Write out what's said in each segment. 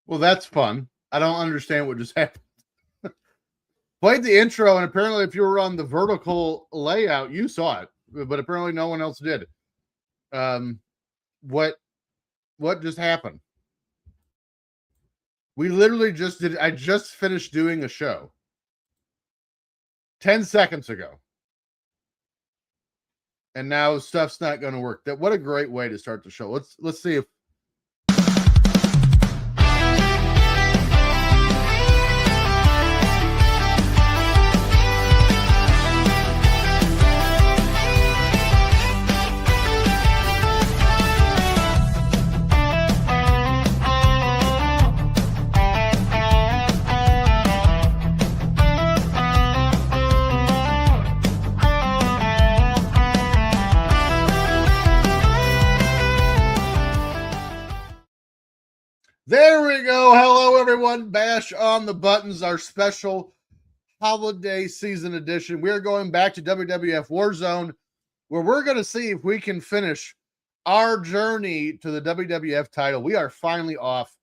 Well, that's fun. I don't understand what just happened. Played the intro, and apparently, if you were on the vertical layout, you saw it, but apparently, no one else did. Um, what just happened? We literally just did. I just finished doing a show 10 seconds ago, and now stuff's not going to work. That what a great way to start the show. Let's see if. There we go. Hello, everyone. Bash on the Buttons, our special holiday season edition. We are going back to WWF Warzone, where we're going to see if we can finish our journey to the WWF title. We are finally off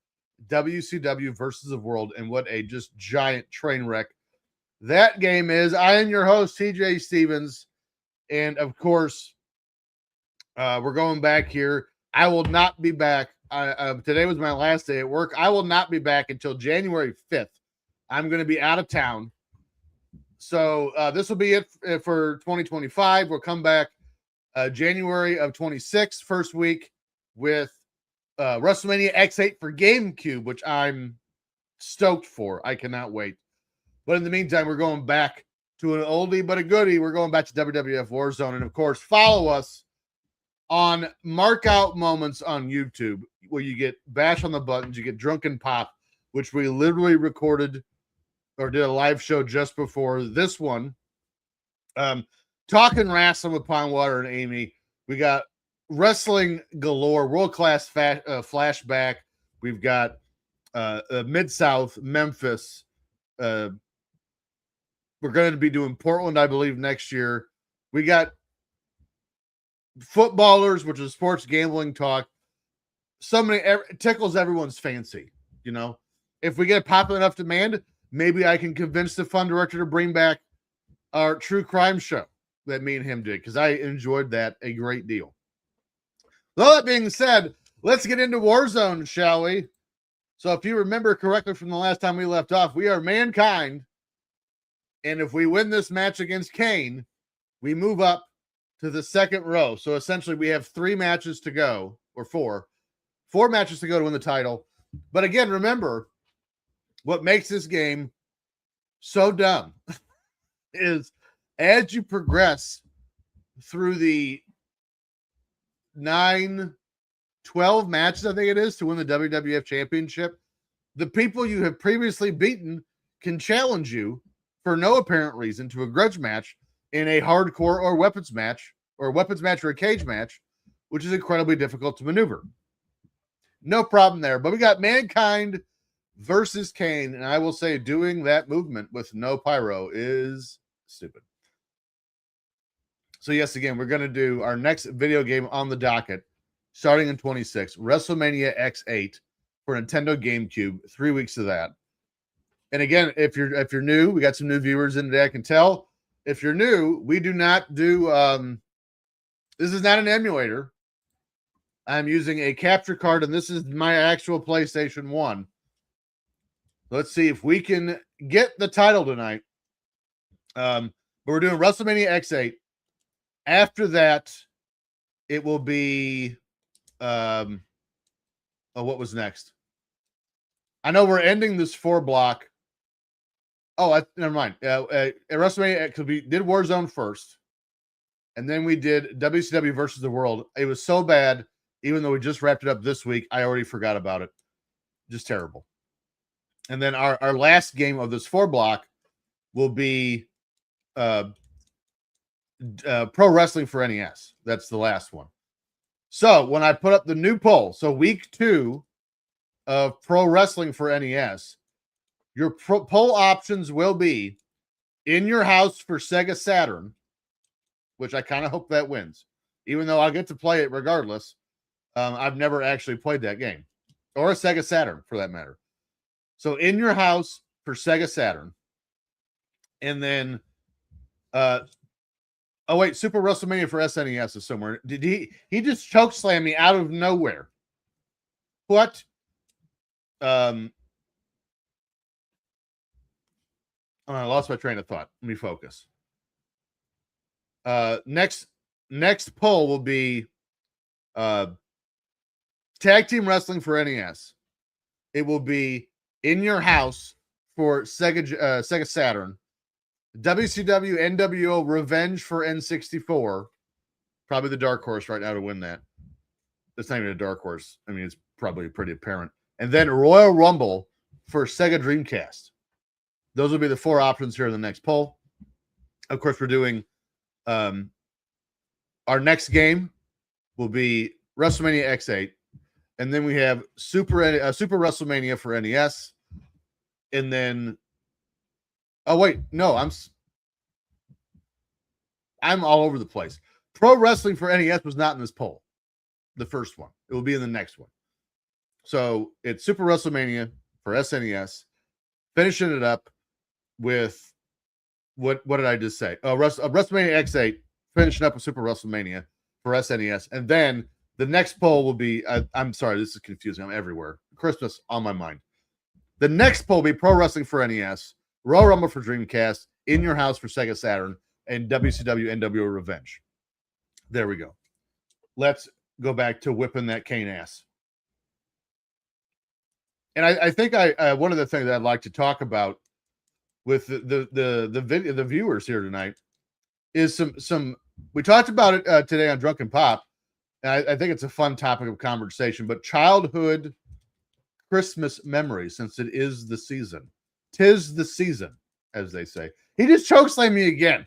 WCW versus the World, and what a just giant train wreck that game is. I am your host, TJ Stevens, and of course, we're going back here. I will not be back. Today was my last day at work. I will not be back until January 5th. I'm going to be out of town. So this will be it for 2025. We'll come back January of 26, first week, with WrestleMania X8 for GameCube, which I'm stoked for. I cannot wait. But in the meantime, we're going back to an oldie but a goodie. We're going back to WWF Warzone. And of course, follow us on Mark Out Moments on YouTube, where you get Bash on the Buttons, you get Drunken Pop, which we literally recorded or did a live show just before this one. Talking Wrestling with Pondwater and Amy. We got Wrestling Galore, world-class flashback. We've got Mid-South, Memphis. We're going to be doing Portland, I believe, next year. We got Footballers, which is sports gambling talk. Tickles everyone's fancy, you know. If we get popular enough demand, maybe I can convince the fund director to bring back our true crime show that me and him did, because I enjoyed that a great deal. With all that being said, let's get into Warzone, shall we? So if you remember correctly from the last time we left off, we are Mankind, and if we win this match against Kane, we move up to the second row. So essentially we have 3 matches to go, or 4 matches to go to win the title. But again, remember, what makes this game so dumb is as you progress through the 9, 12 matches, I think it is, to win the WWF Championship, the people you have previously beaten can challenge you for no apparent reason to a grudge match in a hardcore or weapons match or a cage match, which is incredibly difficult to maneuver. No problem there. But we got Mankind versus Kane, and I will say doing that movement with no pyro is stupid. So yes, again, we're going to do our next video game on the docket starting in 26, WrestleMania X8 for Nintendo GameCube, 3 weeks of that. And again, if you're new, we got some new viewers in today, I can tell. If you're new, we do not do this is not an emulator. I'm using a capture card, and this is my actual PlayStation 1. Let's see if we can get the title tonight. But we're doing WrestleMania X8. After that, it will be what was next? I know we're ending this 4 block. Oh, never mind. At WrestleMania, because we did Warzone first, and then we did WCW versus the World. It was so bad, even though we just wrapped it up this week, I already forgot about it. Just terrible. And then our last game of this 4 block will be Pro Wrestling for NES. That's the last one. So when I put up the new poll, so week 2 of Pro Wrestling for NES, your poll options will be In Your House for Sega Saturn, which I kind of hope that wins, even though I'll get to play it regardless. I've never actually played that game, or a Sega Saturn for that matter. So in your house for Sega Saturn. And then oh wait, Super WrestleMania for SNES is somewhere. Did he just choke slam me out of nowhere? What? Oh, I lost my train of thought. Let me focus. Next poll will be tag team wrestling for NES. It will be in your house for Sega Saturn. WCW NWO Revenge for N64. Probably the dark horse right now to win that. It's not even a dark horse. I mean, it's probably pretty apparent. And then Royal Rumble for Sega Dreamcast. Those will be the 4 options here in the next poll. Of course, we're doing our next game will be WrestleMania X8. And then we have Super WrestleMania for NES. And then, oh wait, no, I'm all over the place. Pro Wrestling for NES was not in this poll, the first one. It will be in the next one. So it's Super WrestleMania for SNES, finishing it up with what did I just say? Oh, WrestleMania X8, finishing up with Super WrestleMania for SNES, and then the next poll will be. I'm sorry, this is confusing. I'm everywhere. Christmas on my mind. The next poll will be Pro Wrestling for NES, Royal Rumble for Dreamcast, In Your House for Sega Saturn, and WCW NWO Revenge. There we go. Let's go back to whipping that cane ass. And I think one of the things that I'd like to talk about with the viewers here tonight is some we talked about it today on Drunken Pop, and I think it's a fun topic of conversation. But childhood Christmas memories, since it is the season, 'tis the season, as they say. He just chokeslammed me again.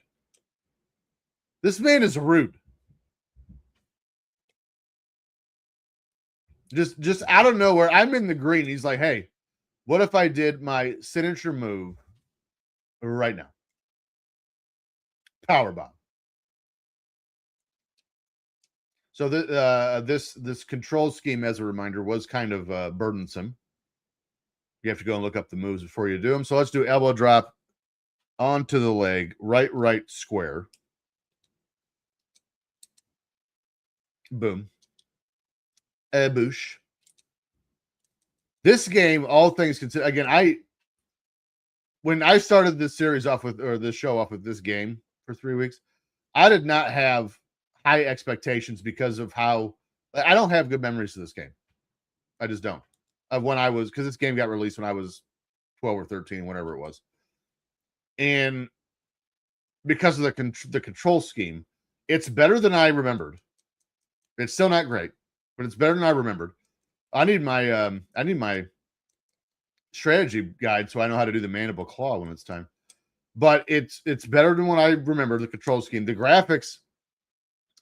This man is rude. Just out of nowhere, I'm in the green. He's like, hey, what if I did my signature move right now? Powerbomb. So this control scheme, as a reminder, was kind of burdensome. You have to go and look up the moves before you do them. So let's do elbow drop onto the leg, right, square. Boom. Boosh. This game, all things considered, again, when I started this series off with, or this show off with this game for 3 weeks, I did not have high expectations because of how I don't have good memories of this game. I just don't. Of when I was, because this game got released when I was 12 or 13, whatever it was. And because of the control scheme, it's better than I remembered. It's still not great, but it's better than I remembered. I need my strategy guide so I know how to do the mandible claw when it's time. But it's better than what I remember, the control scheme. The graphics,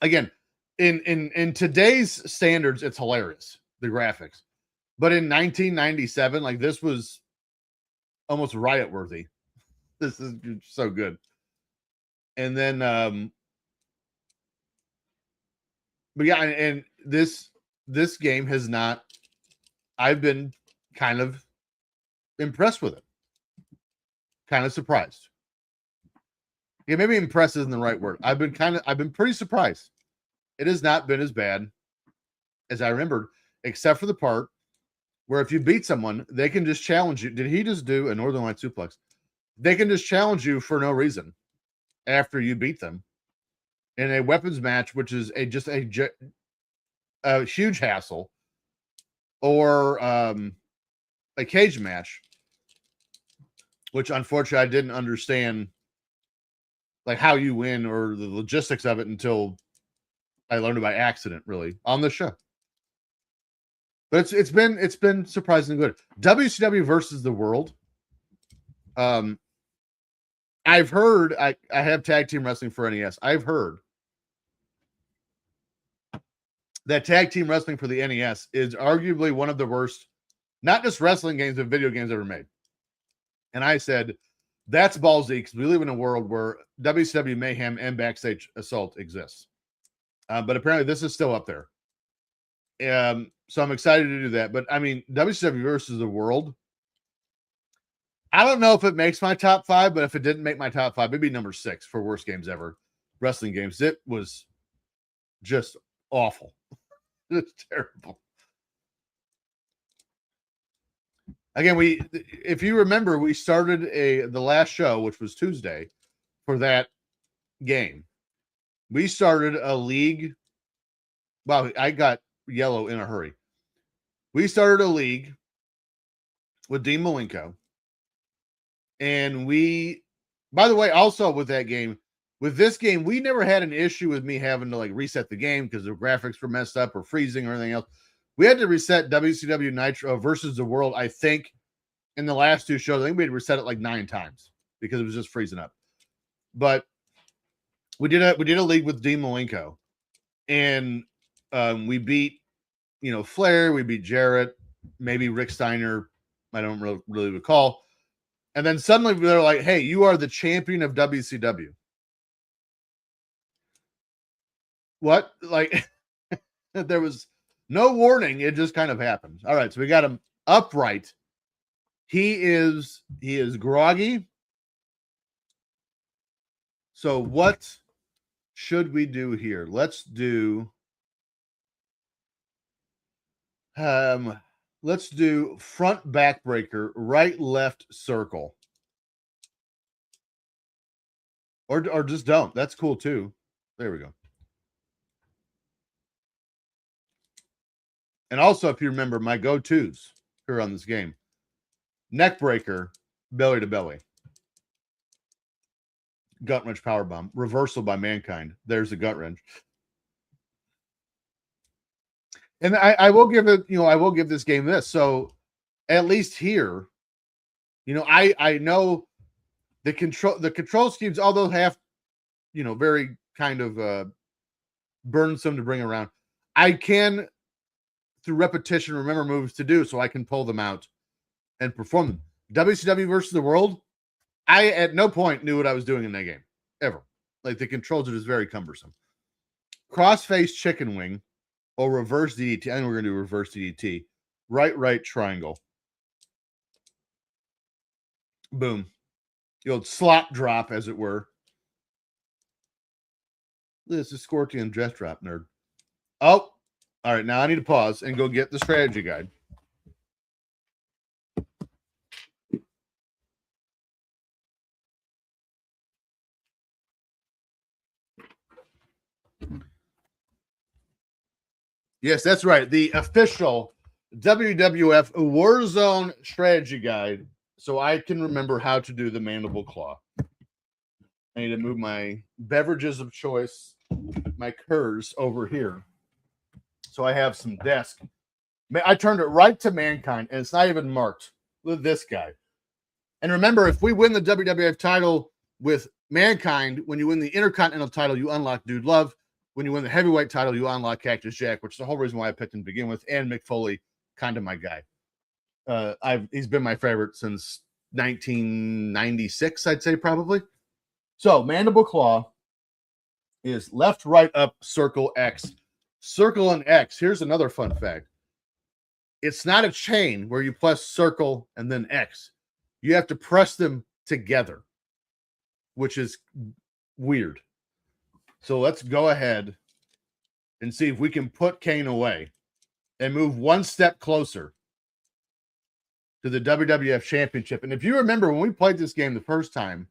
again, in today's standards, it's hilarious, the graphics. But in 1997, like, this was almost riot worthy. This is so good. And then but yeah, and this game has not, I've been kind of impressed with it. Kind of surprised. Yeah, maybe impressed isn't the right word. I've been pretty surprised. It has not been as bad as I remembered, except for the part where if you beat someone, they can just challenge you. Did he just do a Northern Light suplex? They can just challenge you for no reason after you beat them in a weapons match, which is just a huge hassle, or a cage match, which unfortunately I didn't understand, like, how you win or the logistics of it until I learned it by accident, really, on the show. But it's been surprisingly good. WCW versus the World. I've heard, I have tag team wrestling for NES. I've heard that tag team wrestling for the NES is arguably one of the worst, not just wrestling games, but video games ever made. And I said, that's ballsy, because we live in a world where WCW Mayhem and Backstage Assault exists. But apparently this is still up there. So I'm excited to do that. But I mean, WCW versus the World, I don't know if it makes my top 5, but if it didn't make my top 5, it'd be number 6 for worst games ever. Wrestling games. It was just awful. It's terrible. Again, if you remember, we started the last show, which was Tuesday, for that game. We started a league. Wow, I got yellow in a hurry. We started a league with Dean Malenko. And by the way, also with that game, with this game, we never had an issue with me having to like reset the game because the graphics were messed up or freezing or anything else. We had to reset WCW Nitro versus the World, I think, in the last 2 shows. I think we had to reset it like 9 times because it was just freezing up. But we did a league with Dean Malenko, and we beat, Flair, we beat Jarrett, maybe Rick Steiner, I don't really recall. And then suddenly they're like, "Hey, you are the champion of WCW." What? Like, there was no warning. It just kind of happened. All right, so we got him upright. He is groggy. So what should we do here? Let's do front backbreaker, right left circle. Or just don't. That's cool too. There we go. And also, if you remember, my go-tos here on this game: neck breaker, belly to belly, gut wrench powerbomb, reversal by Mankind. There's a gut wrench. And I will give it, I will give this game this. So at least here, I know the control schemes, although have, very kind of burdensome to bring around, I can, through repetition, remember moves to do so I can pull them out and perform them. WCW versus the World, I at no point knew what I was doing in that game, ever. Like, the controls are just very cumbersome. Crossface chicken wing or reverse DDT. I think we're going to do reverse DDT. Right triangle. Boom. The old slop drop, as it were. This is Scorpion dress drop, nerd. Oh, all right. Now I need to pause and go get the strategy guide. Yes, that's right. The official WWF Warzone strategy guide, so I can remember how to do the mandible claw. I need to move my beverages of choice, my Kurs, over here, so I have some desk. I turned it right to Mankind, and it's not even marked with this guy. And remember, if we win the WWF title with Mankind, when you win the Intercontinental title, you unlock Dude Love. When you win the heavyweight title, you unlock Cactus Jack, which is the whole reason why I picked him to begin with. And Mick Foley, kind of my guy. He's been my favorite since 1996, I'd say, probably. So mandible claw is left, right, up, circle, X. Circle and X. Here's another fun fact. It's not a chain where you press circle and then X. You have to press them together, which is weird. So let's go ahead and see if we can put Kane away and move one step closer to the WWF Championship. And if you remember, when we played this game the first time,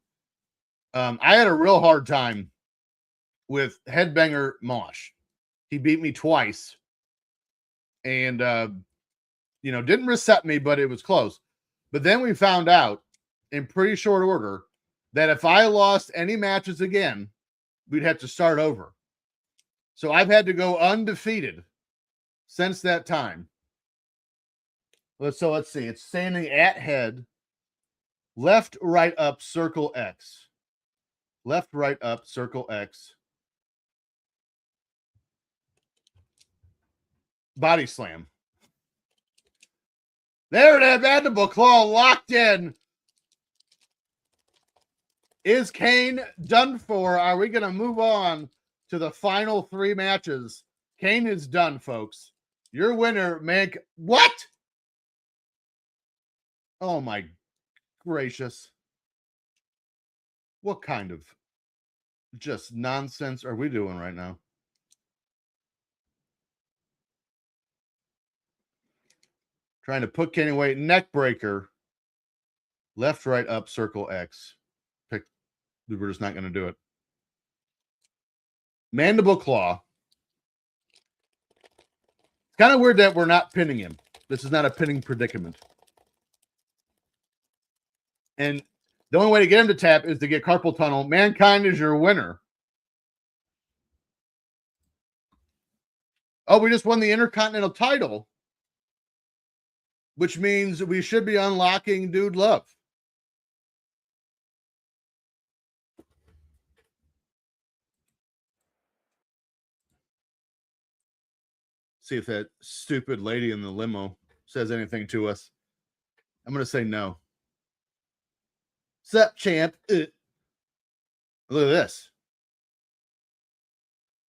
I had a real hard time with Headbanger Mosh. He beat me twice and, didn't reset me, but it was close. But then we found out in pretty short order that if I lost any matches again, we'd have to start over. So I've had to go undefeated since that time. Let's see. It's standing at head, left, right, up, circle X. Left, right, up, circle X. Body slam. There it is, mandible claw locked in. Is Kane done for? Are we going to move on to the final 3 matches? Kane is done, folks. Your winner, What? Oh, my gracious. What kind of just nonsense are we doing right now? Trying to put Kane away. Neck breaker. Left, right, up, circle, X. Pick. We're just not going to do it. Mandible claw. It's kind of weird that we're not pinning him. This is not a pinning predicament. And the only way to get him to tap is to get carpal tunnel. Mankind is your winner. Oh, we just won the Intercontinental title, which means we should be unlocking Dude Love. See if that stupid lady in the limo says anything to us. I'm going to say no. Sup, champ? Look at this.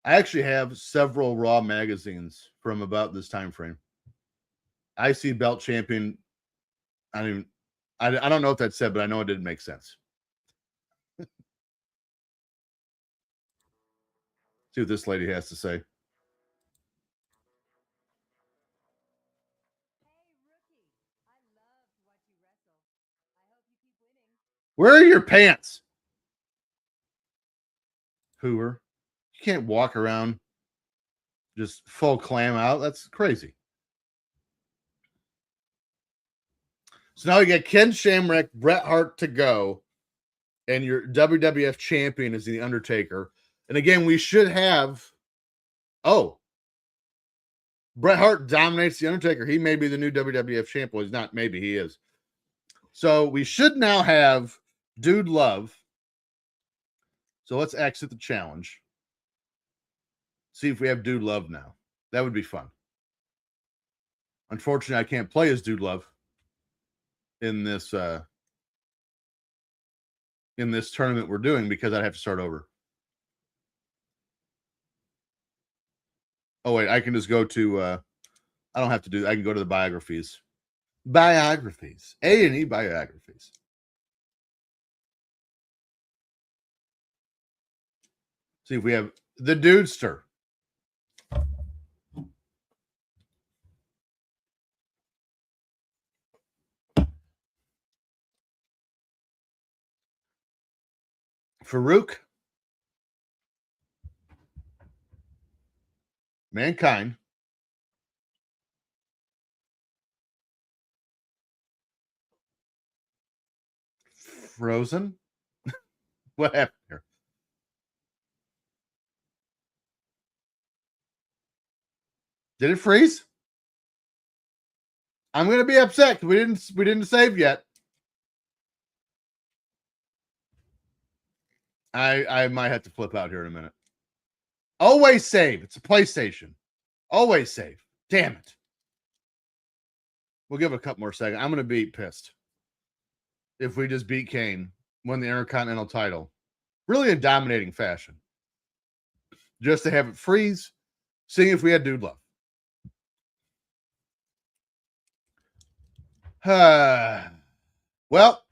I actually have several Raw magazines from about this time frame. IC belt champion. I don't know what that said, but I know it didn't make sense. See what this lady has to say. Where are your pants? Hoover. You can't walk around just full clam out. That's crazy. So now we got Ken Shamrock, Bret Hart to go, and your WWF champion is The Undertaker. And again, we should have. Oh, Bret Hart dominates The Undertaker. He may be the new WWF champion. Well, he's not. Maybe he is. So we should now have Dude Love. So let's exit the challenge. See if we have Dude Love now. That would be fun. Unfortunately, I can't play as Dude Love in this tournament we're doing because I'd have to start over. Oh, wait, I can just go to I don't have to do that. I can go to the biographies. Biographies. A&E biographies. See if we have the Dudester. Farouk. Mankind. Frozen. What happened here? Did it freeze? I'm going to be upset because we didn't save yet. I might have to flip out here in a minute. Always save. It's a PlayStation. Always save. Damn it. We'll give it a couple more seconds. I'm going to be pissed if we just beat Kane, won the Intercontinental title, really in dominating fashion. Just to have it freeze, seeing if we had Dude Love. Well,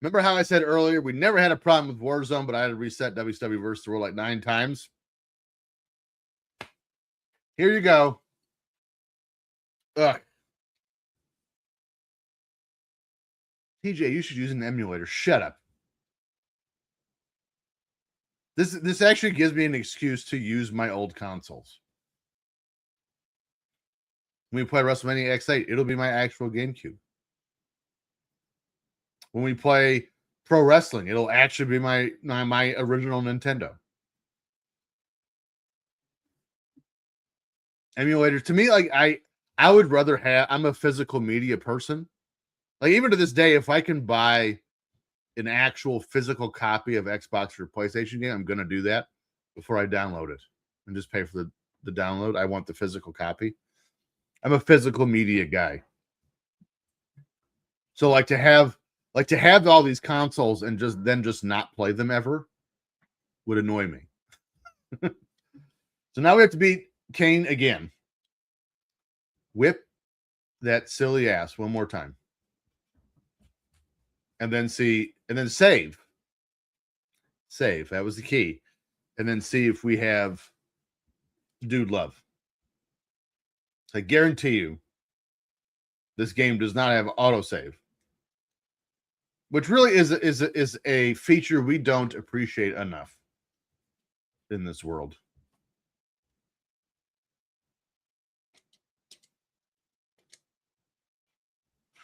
remember how I said earlier we never had a problem with Warzone, but I had to reset WCW versus the World like 9 times? Here you go. Ugh. TJ, you should use an emulator. Shut up. This actually gives me an excuse to use my old consoles. When we play WrestleMania X8, it'll be my actual GameCube. When we play pro wrestling, it'll actually be my original Nintendo. Emulators, to me, like I would rather have. I'm a physical media person. Like even to this day, if I can buy an actual physical copy of Xbox or PlayStation game, I'm gonna do that before I download it and just pay for the download. I want the physical copy. I'm a physical media guy. So like to have all these consoles and just not play them ever would annoy me. So now we have to beat Kane again. Whip that silly ass one more time. and then save. Save. That was the key. And then see if we have Dude Love. I guarantee you this game does not have autosave, which really is a feature we don't appreciate enough in this world.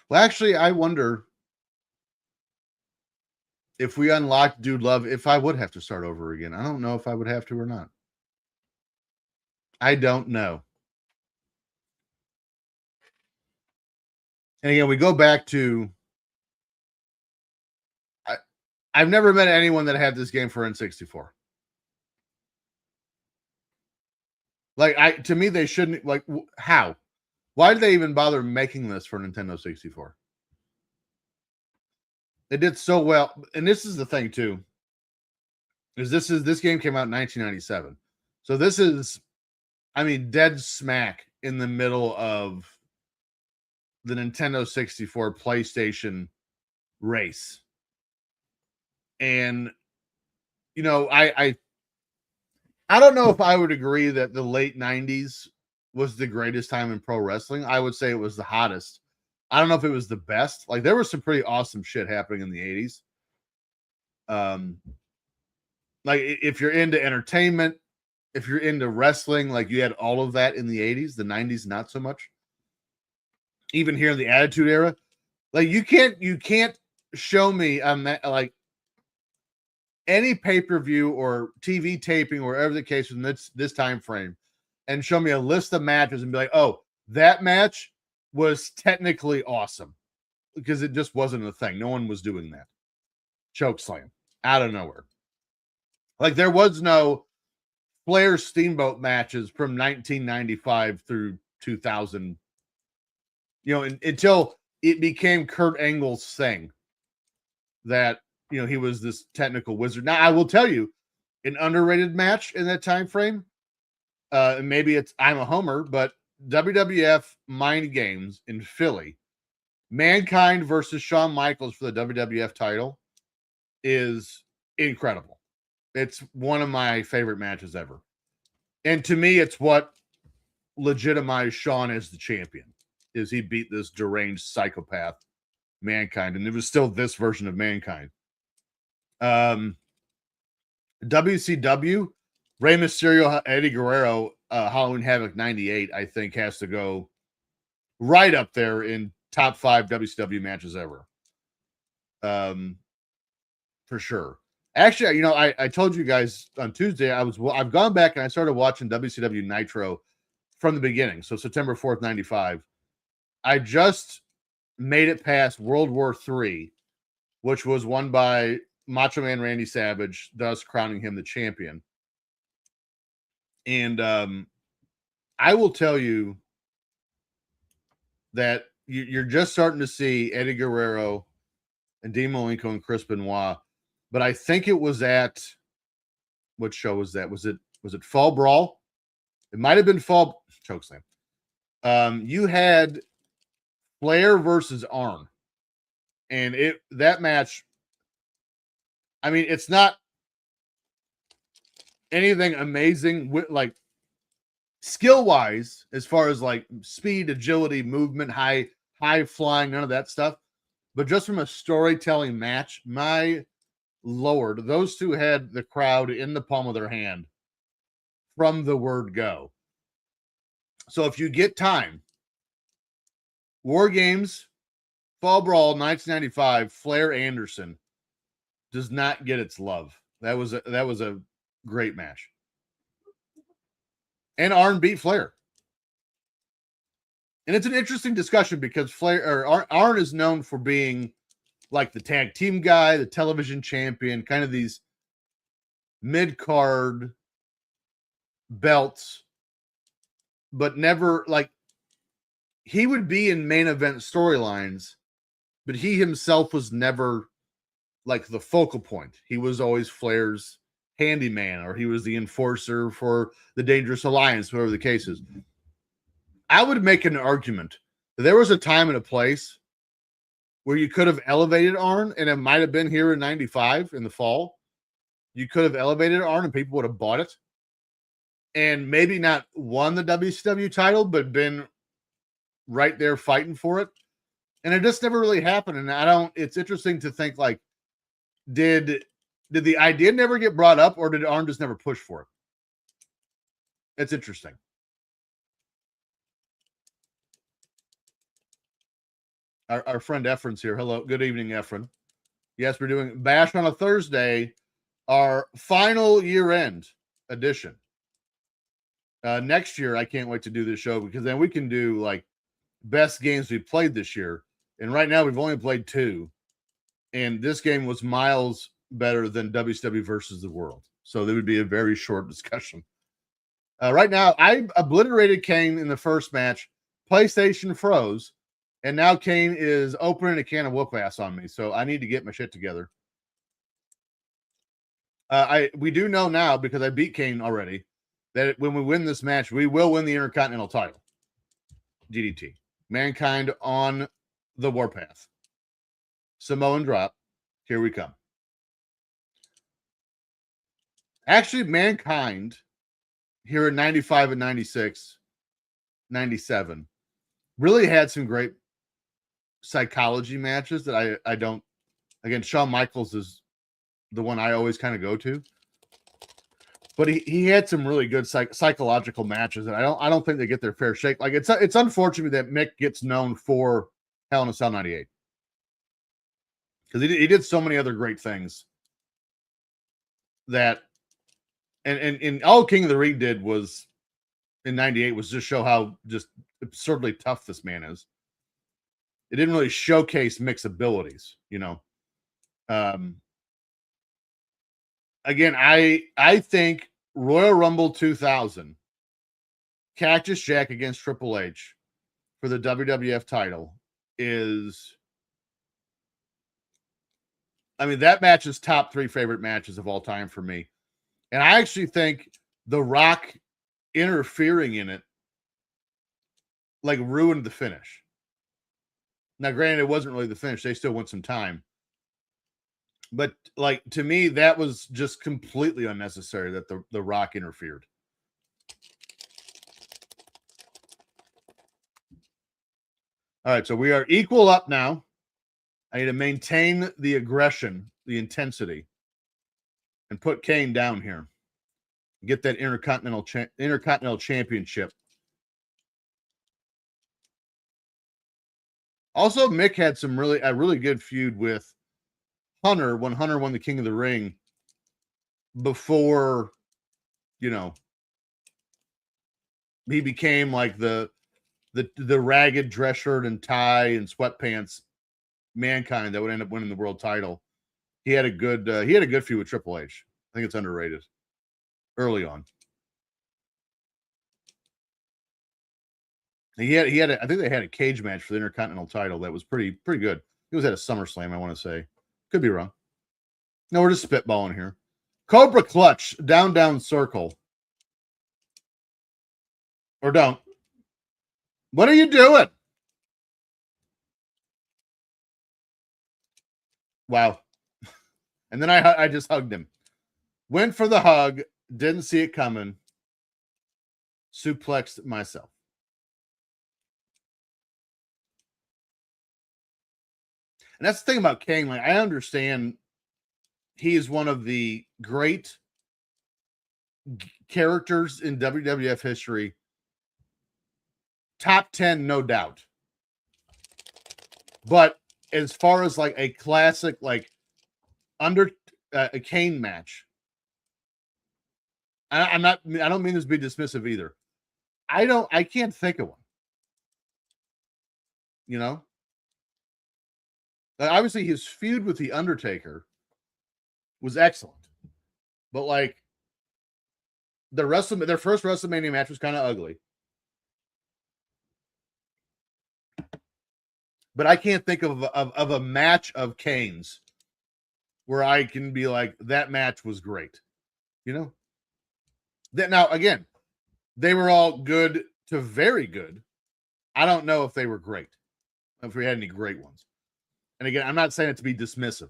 Well, actually, I wonder if we unlocked Dude Love, if I would have to start over again. I don't know if I would have to or not. I don't know. And again, we go back to I've never met anyone that had this game for N64. Like, to me, they shouldn't, like, how? Why did they even bother making this for Nintendo 64? It did so well. And this is the thing, too, is this game came out in 1997. So this is, I mean, dead smack in the middle of the Nintendo 64 PlayStation race. And, you know, I don't know if I would agree that the late 90s was the greatest time in pro wrestling. I would say it was the hottest. I don't know if it was the best. Like, there was some pretty awesome shit happening in the 80s. Like, if you're into entertainment, if you're into wrestling, like, you had all of that in the 80s. The 90s, not so much. Even here in the Attitude Era, like, you can't show me like any pay-per-view or TV taping or whatever the case in this time frame, and show me a list of matches and be like, oh, that match was technically awesome, because it just wasn't a thing. No one was doing that. Chokeslam out of nowhere. Like, there was no Flair Steamboat matches from 1995 through 2000, you know, until it became Kurt Angle's thing that, you know, he was this technical wizard. Now, I will tell you, an underrated match in that time frame, maybe I'm a homer, but WWF Mind Games in Philly, Mankind versus Shawn Michaels for the WWF title, is incredible. It's one of my favorite matches ever. And to me, it's what legitimized Shawn as the champion, is he beat this deranged psychopath Mankind, and it was still this version of Mankind. WCW, Rey Mysterio, Eddie Guerrero, Halloween Havoc 98, I think, has to go right up there in top 5 WCW matches ever. For sure. Actually, you know, I told you guys on Tuesday, I've gone back and I started watching WCW Nitro from the beginning. So September 4th, 95. I just made it past World War III, which was won by Macho Man Randy Savage, thus crowning him the champion. And I will tell you that you're just starting to see Eddie Guerrero and Dean Malenko and Chris Benoit. But I think it was at, what show was that? Was it Fall Brawl? It might have been Fall Chokeslam. You had Flair versus Arn, and that match, I mean, it's not anything amazing with, like, skill wise, as far as like speed, agility, movement, high flying, none of that stuff. But just from a storytelling match, my Lord, those two had the crowd in the palm of their hand from the word go. So if you get time, War Games, Fall Brawl 1995, Flair Anderson does not get its love. That was a great match. And Arn beat Flair. And it's an interesting discussion because Arn is known for being like the tag team guy, the television champion, kind of these mid-card belts, but never, like, he would be in main event storylines, but he himself was never like the focal point. He was always Flair's handyman, or he was the enforcer for the Dangerous Alliance, whatever the case is. I would make an argument that there was a time and a place where you could have elevated Arn, and it might have been here in 95 in the fall. You could have elevated Arn and people would have bought it. And maybe not won the WCW title, but been right there fighting for it. And it just never really happened. And it's interesting to think, like, did the idea never get brought up, or did Arn just never push for it? It's interesting. Our friend Efren's here. Hello. Good evening, Efren. Yes, we're doing Bash on a Thursday, our final year-end edition. Next year, I can't wait to do this show, because then we can do like best games we played this year. And right now we've only played 2. And this game was miles better than WCW versus the World. So there would be a very short discussion. Right now, I obliterated Kane in the first match. PlayStation froze. And now Kane is opening a can of whoop ass on me. So I need to get my shit together. We do know now, because I beat Kane already, that when we win this match, we will win the Intercontinental title. DDT. Mankind on the warpath. Samoan drop. Here we come. Actually, Mankind here in 95 and 96, 97 really had some great psychology matches that I don't. Again, Shawn Michaels is the one I always kind of go to. But he had some really good psychological matches, and I don't think they get their fair shake. Like, it's unfortunate that Mick gets known for Hell in a Cell 98, because he did so many other great things that, and all King of the Ring did was in 98 was just show how just absurdly tough this man is. It didn't really showcase Mick's abilities, you know. Again, I think Royal Rumble 2000, Cactus Jack against Triple H for the WWF title is, I mean, that match is top 3 favorite matches of all time for me. And I actually think The Rock interfering in it, like, ruined the finish. Now, granted, it wasn't really the finish. They still went some time. But, like, to me, that was just completely unnecessary that the Rock interfered. All right, so we are equal up now. I need to maintain the aggression, the intensity, and put Kane down here. Get that Intercontinental Championship. Also, Mick had a really good feud with Hunter when Hunter won the King of the Ring before, you know, he became like the ragged dress shirt and tie and sweatpants Mankind that would end up winning the world title. He had a good feud with Triple H. I think it's underrated early on. I think they had a cage match for the Intercontinental title that was pretty good. It was at a SummerSlam, I want to say. Could be wrong. No, we're just spitballing here. Cobra Clutch, down circle. Or don't. What are you doing? Wow. And then I just hugged him. Went for the hug. Didn't see it coming. Suplexed myself. And that's the thing about Kane. Like, I understand he is one of the great characters in WWF history. Top 10, no doubt. But as far as like a classic, like a Kane match, I don't mean this to be dismissive either. I can't think of one. You know? Obviously, his feud with The Undertaker was excellent. But, like, their first WrestleMania match was kind of ugly. But I can't think of a match of Kane's where I can be like, that match was great. You know? Now, again, they were all good to very good. I don't know if they were great. If we had any great ones. And again, I'm not saying it to be dismissive.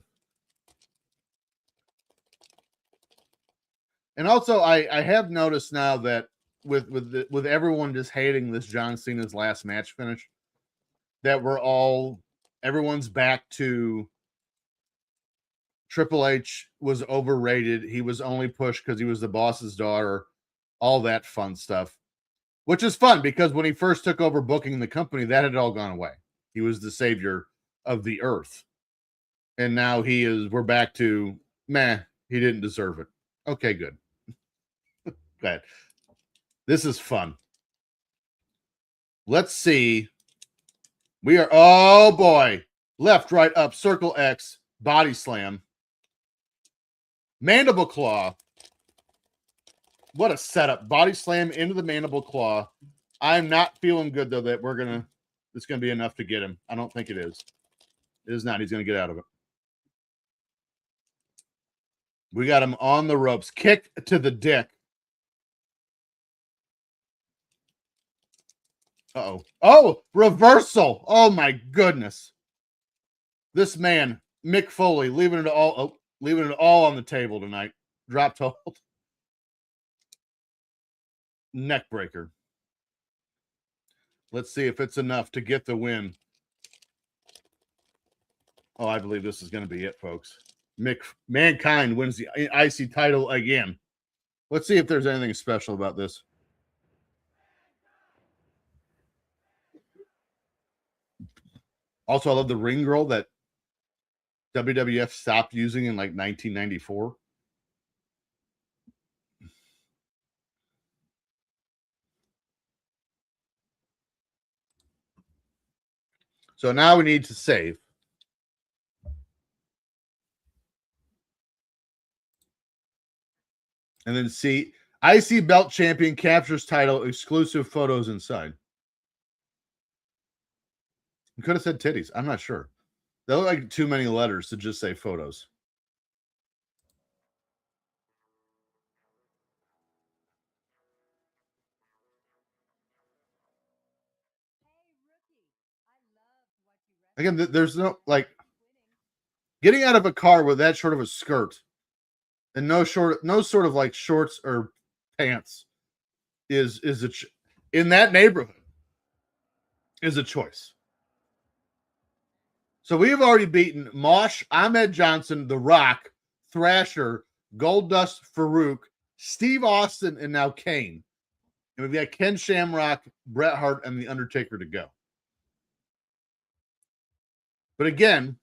And also, I have noticed now that with everyone just hating this John Cena's last match finish, that everyone's back to Triple H was overrated. He was only pushed because he was the boss's daughter, all that fun stuff, which is fun because when he first took over booking the company, that had all gone away. He was the savior of the earth. And now we're back to, he didn't deserve it. Okay, good. Glad. This is fun. Let's see. Oh boy. Left, right, up, circle X, body slam. Mandible claw. What a setup. Body slam into the mandible claw. I'm not feeling good, though, that it's going to be enough to get him. I don't think it is. It is not. He's going to get out of it. We got him on the ropes. Kick to the dick. Uh-oh. Oh, reversal. Oh, my goodness. This man, Mick Foley, leaving it all on the table tonight. Dropped hold. Neck breaker. Let's see if it's enough to get the win. Oh, I believe this is going to be it, folks. Mankind wins the IC title again. Let's see if there's anything special about this. Also, I love the ring girl that WWF stopped using in like 1994. So now we need to save. And then see, IC belt champion captures title, exclusive photos inside. You could have said titties. I'm not sure. They look like too many letters to just say photos. Again, there's no, like, getting out of a car with that short of a skirt and no sort of like shorts or pants is in that neighborhood is a choice. So we have already beaten Mosh, Ahmed Johnson, The Rock, Thrasher, Goldust, Farouk, Steve Austin, and now Kane. And we've got Ken Shamrock, Bret Hart, and The Undertaker to go. But again,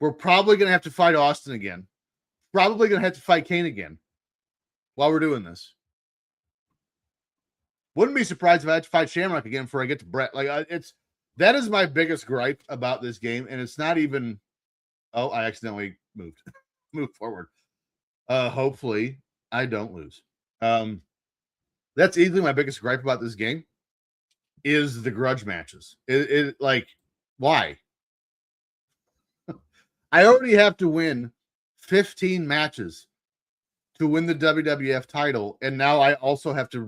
we're probably going to have to fight Austin again. Probably going to have to fight Kane again while we're doing this. Wouldn't be surprised if I had to fight Shamrock again before I get to Bret. Like, that is my biggest gripe about this game, and it's not even. Oh, I accidentally moved forward. Hopefully, I don't lose. That's easily my biggest gripe about this game. Is the grudge matches? Like, why? I already have to win 15 matches to win the WWF title, and now I also have to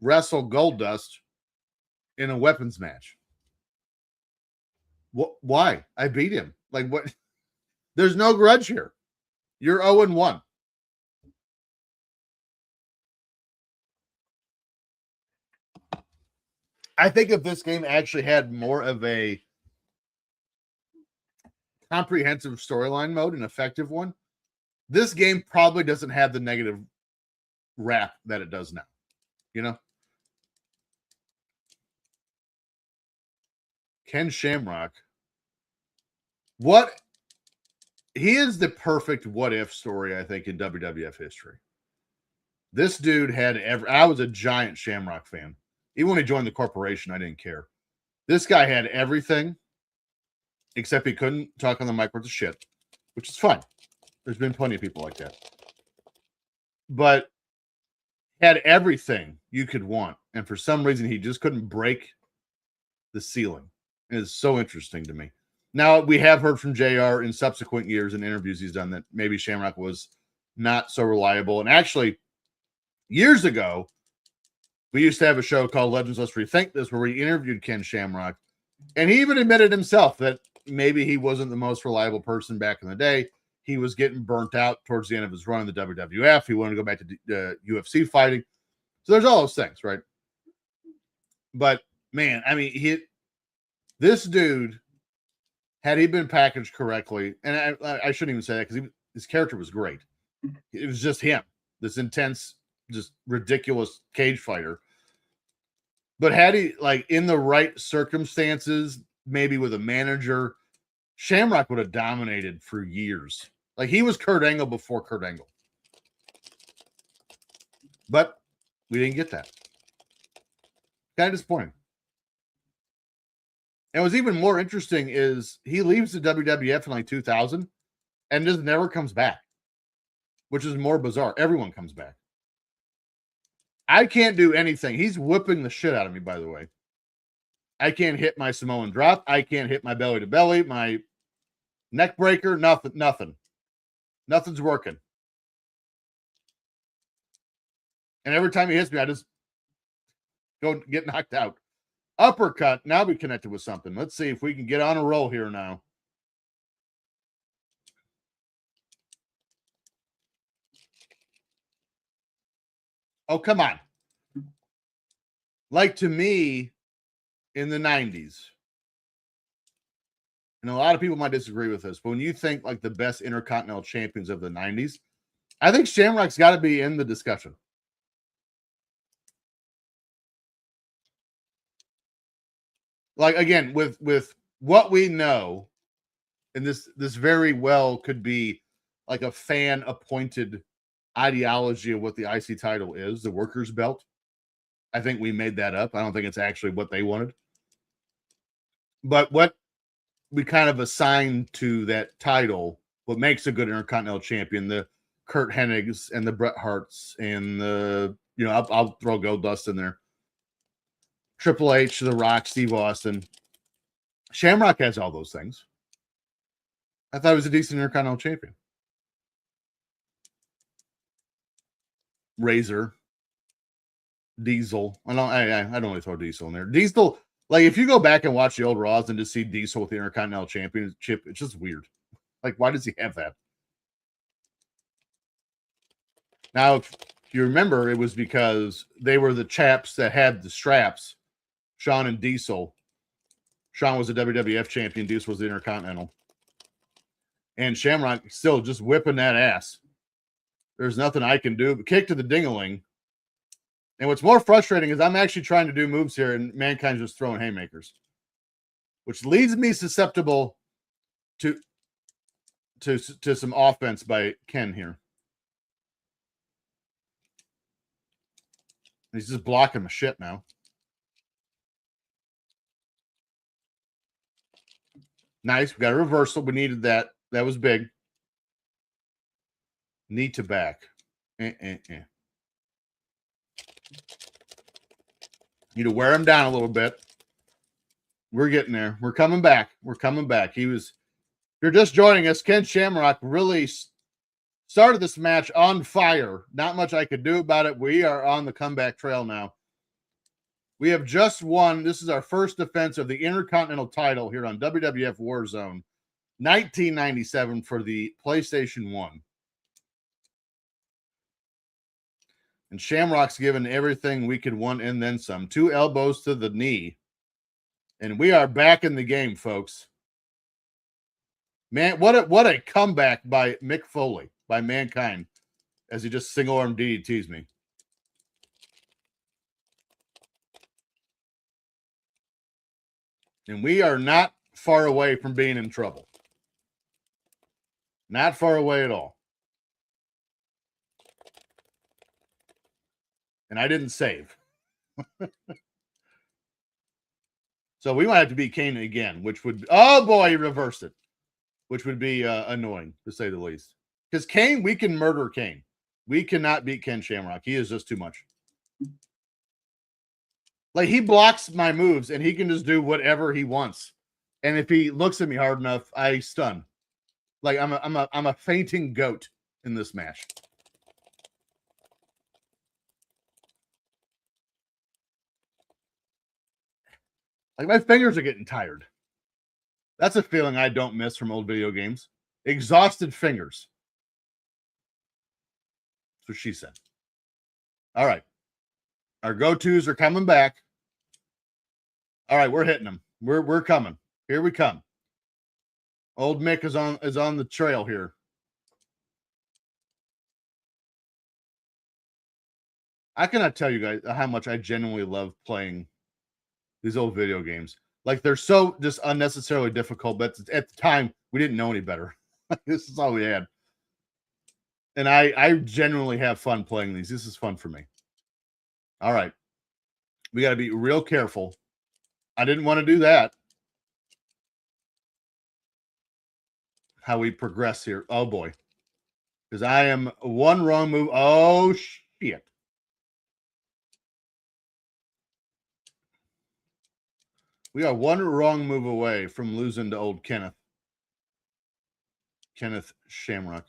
wrestle Goldust in a weapons match. Why? I beat him. Like, what? There's no grudge here. You're 0-1. I think if this game actually had more of a comprehensive storyline mode, an effective one, this game probably doesn't have the negative rap that it does now. You know? Ken Shamrock. He is the perfect what if story, I think, in WWF history. This dude had I was a giant Shamrock fan. Even when he joined the corporation, I didn't care. This guy had everything, except he couldn't talk on the mic worth of shit, which is fine. There's been plenty of people like that. But had everything you could want, and for some reason, he just couldn't break the ceiling. It is so interesting to me. Now, we have heard from JR in subsequent years and interviews he's done that maybe Shamrock was not so reliable. And actually, years ago, we used to have a show called Legends Let's Rethink This, where we interviewed Ken Shamrock And he even admitted himself that maybe he wasn't the most reliable person back in the day. He was getting burnt out towards the end of his run in the WWF. He wanted to go back to UFC fighting. So there's all those things, right? But man, I mean, this dude, had he been packaged correctly, and I shouldn't even say that because his character was great. It was just him, this intense, just ridiculous cage fighter. But had he, like, in the right circumstances, maybe with a manager, Shamrock would have dominated for years. Like, he was Kurt Angle before Kurt Angle. But we didn't get that. Kind of disappointing. And what's even more interesting is he leaves the WWF in like 2000 and just never comes back, which is more bizarre. Everyone comes back. I can't do anything. He's whipping the shit out of me, by the way. I can't hit my Samoan drop. I can't hit my belly to belly, my neck breaker, nothing. Nothing's working. And every time he hits me, I just go get knocked out. Uppercut. Now we connected with something. Let's see if we can get on a roll here now. Oh, come on. Like, to me, in the 90s, and a lot of people might disagree with this, but when you think like the best Intercontinental champions of the 90s, I think Shamrock's got to be in the discussion. Like, again, with what we know, and this very well could be like a fan appointed ideology of what the IC title is, the workers belt. I think we made that up. I don't think it's actually what they wanted. But what we kind of assigned to that title, what makes a good Intercontinental champion, the Kurt Hennigs and the Bret Harts and the, I'll throw Goldust in there. Triple H, The Rock, Steve Austin. Shamrock has all those things. I thought he was a decent Intercontinental champion. Razor, Diesel. I don't really throw Diesel in there. Diesel, like, if you go back and watch the old Raws and just see Diesel with the Intercontinental Championship, it's just weird. Like, why does he have that? Now, if you remember, it was because they were the chaps that had the straps, Shawn and Diesel. Shawn was the WWF champion. Diesel was the Intercontinental. And Shamrock still just whipping that ass. There's nothing I can do but kick to the ding-a-ling. And what's more frustrating is I'm actually trying to do moves here, and Mankind's just throwing haymakers, which leads me susceptible to some offense by Ken here. He's just blocking my shit now. Nice. We got a reversal. We needed that. That was big. Knee to back. Need to wear him down a little bit. We're getting there. We're coming back. We're coming back. If you're just joining us, Ken Shamrock really started this match on fire. Not much I could do about it. We are on the comeback trail now. We have just won. This is our first defense of the Intercontinental title here on WWF Warzone, 1997 for the PlayStation 1. And Shamrock's given everything we could want and then some. 2 elbows to the knee. And we are back in the game, folks. Man, what a comeback by Mick Foley, by Mankind, as he just single-arm DDTs me. And we are not far away from being in trouble. Not far away at all. And I didn't save. So we might have to beat Kane again, which would, oh boy, he reversed it, which would be annoying, to say the least. Because Kane, we can murder Kane. We cannot beat Ken Shamrock. He is just too much. Like, he blocks my moves, and he can just do whatever he wants. And if he looks at me hard enough, I stun. Like, I'm a fainting goat in this match. Like my fingers are getting tired. That's a feeling I don't miss from old video games. Exhausted fingers. That's what she said. All right. Our go-tos are coming back. All right, we're hitting them. We're coming. Here we come. Old Mick is on the trail here. I cannot tell you guys how much I genuinely love playing these old video games. Like they're so just unnecessarily difficult, but at the time we didn't know any better. This is all we had. And I genuinely have fun playing these. This is fun for me. All right. We got to be real careful. I didn't want to do that. How we progress here. Oh, boy. Because I am one wrong move. Oh, shit. We are one wrong move away from losing to old Kenneth. Kenneth Shamrock.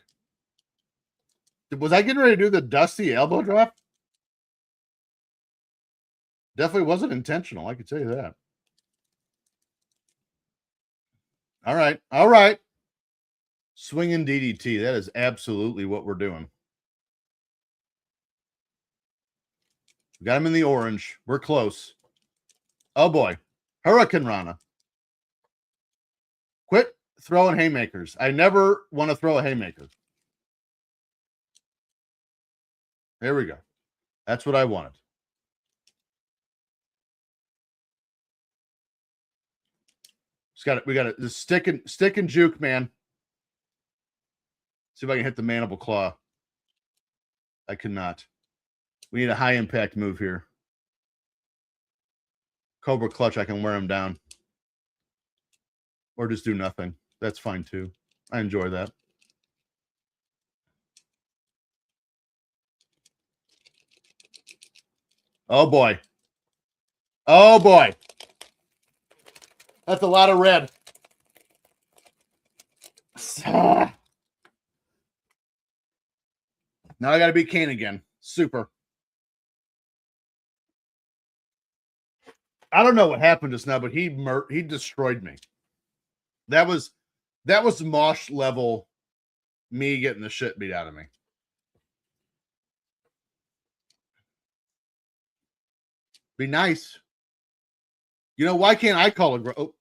Was I getting ready to do the Dusty elbow drop? Definitely wasn't intentional. I can tell you that. All right. All right. Swinging DDT. That is absolutely what we're doing. We got him in the orange. We're close. Oh, boy. Hurricane Rana. Quit throwing haymakers. I never want to throw a haymaker. There we go. That's what I wanted. We got it. Just stick and juke, man. See if I can hit the mandible claw. I cannot. We need a high impact move here. Cobra clutch, I can wear him down. Or just do nothing. That's fine too. I enjoy that. Oh boy. Oh boy. That's a lot of red. Now I got to beat Kane again. Super. I don't know what happened just now, but he destroyed me. That was Mosh level me getting the shit beat out of me. Be nice. You know, why can't I call a oh.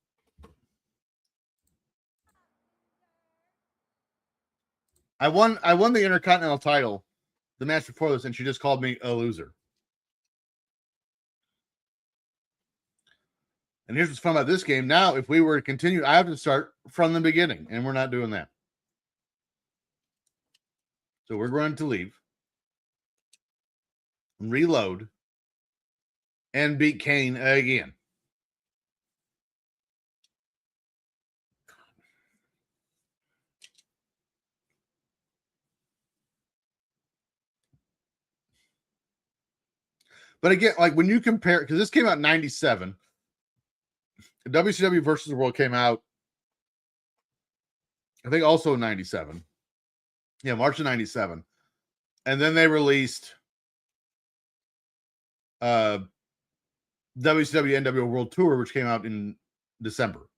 I won the Intercontinental title the match before this, and she just called me a loser. And here's what's fun about this game. Now, if we were to continue, I have to start from the beginning, and we're not doing that. So we're going to leave, reload, and beat Kane again. But again, like when you compare, because this came out in 97, WCW versus the World came out, I think, also in 97. Yeah, March of 97. And then they released WCW NWO World Tour, which came out in December.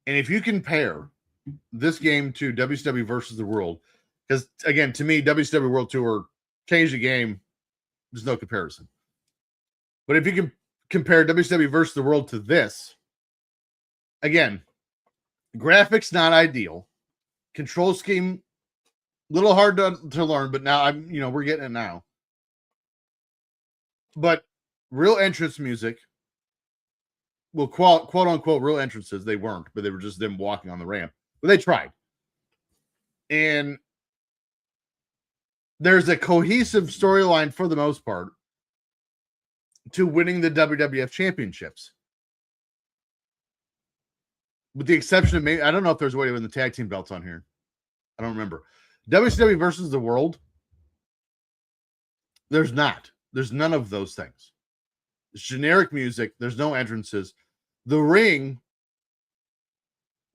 And if you compare this game to WCW versus the World, because again, to me, WCW World Tour changed the game. There's no comparison. But if you can compare WCW versus the World to this, again, graphics not ideal, control scheme a little hard to learn, but now we're getting it now. But real entrance music, well, quote unquote real entrances, they weren't, but they were just them walking on the ramp. But they tried. And there's a cohesive storyline for the most part to winning the WWF championships. With the exception of maybe, I don't know if there's a way to win the tag team belts on here. I don't remember. WCW versus the World, there's not. There's none of those things. It's generic music. There's no entrances. The ring,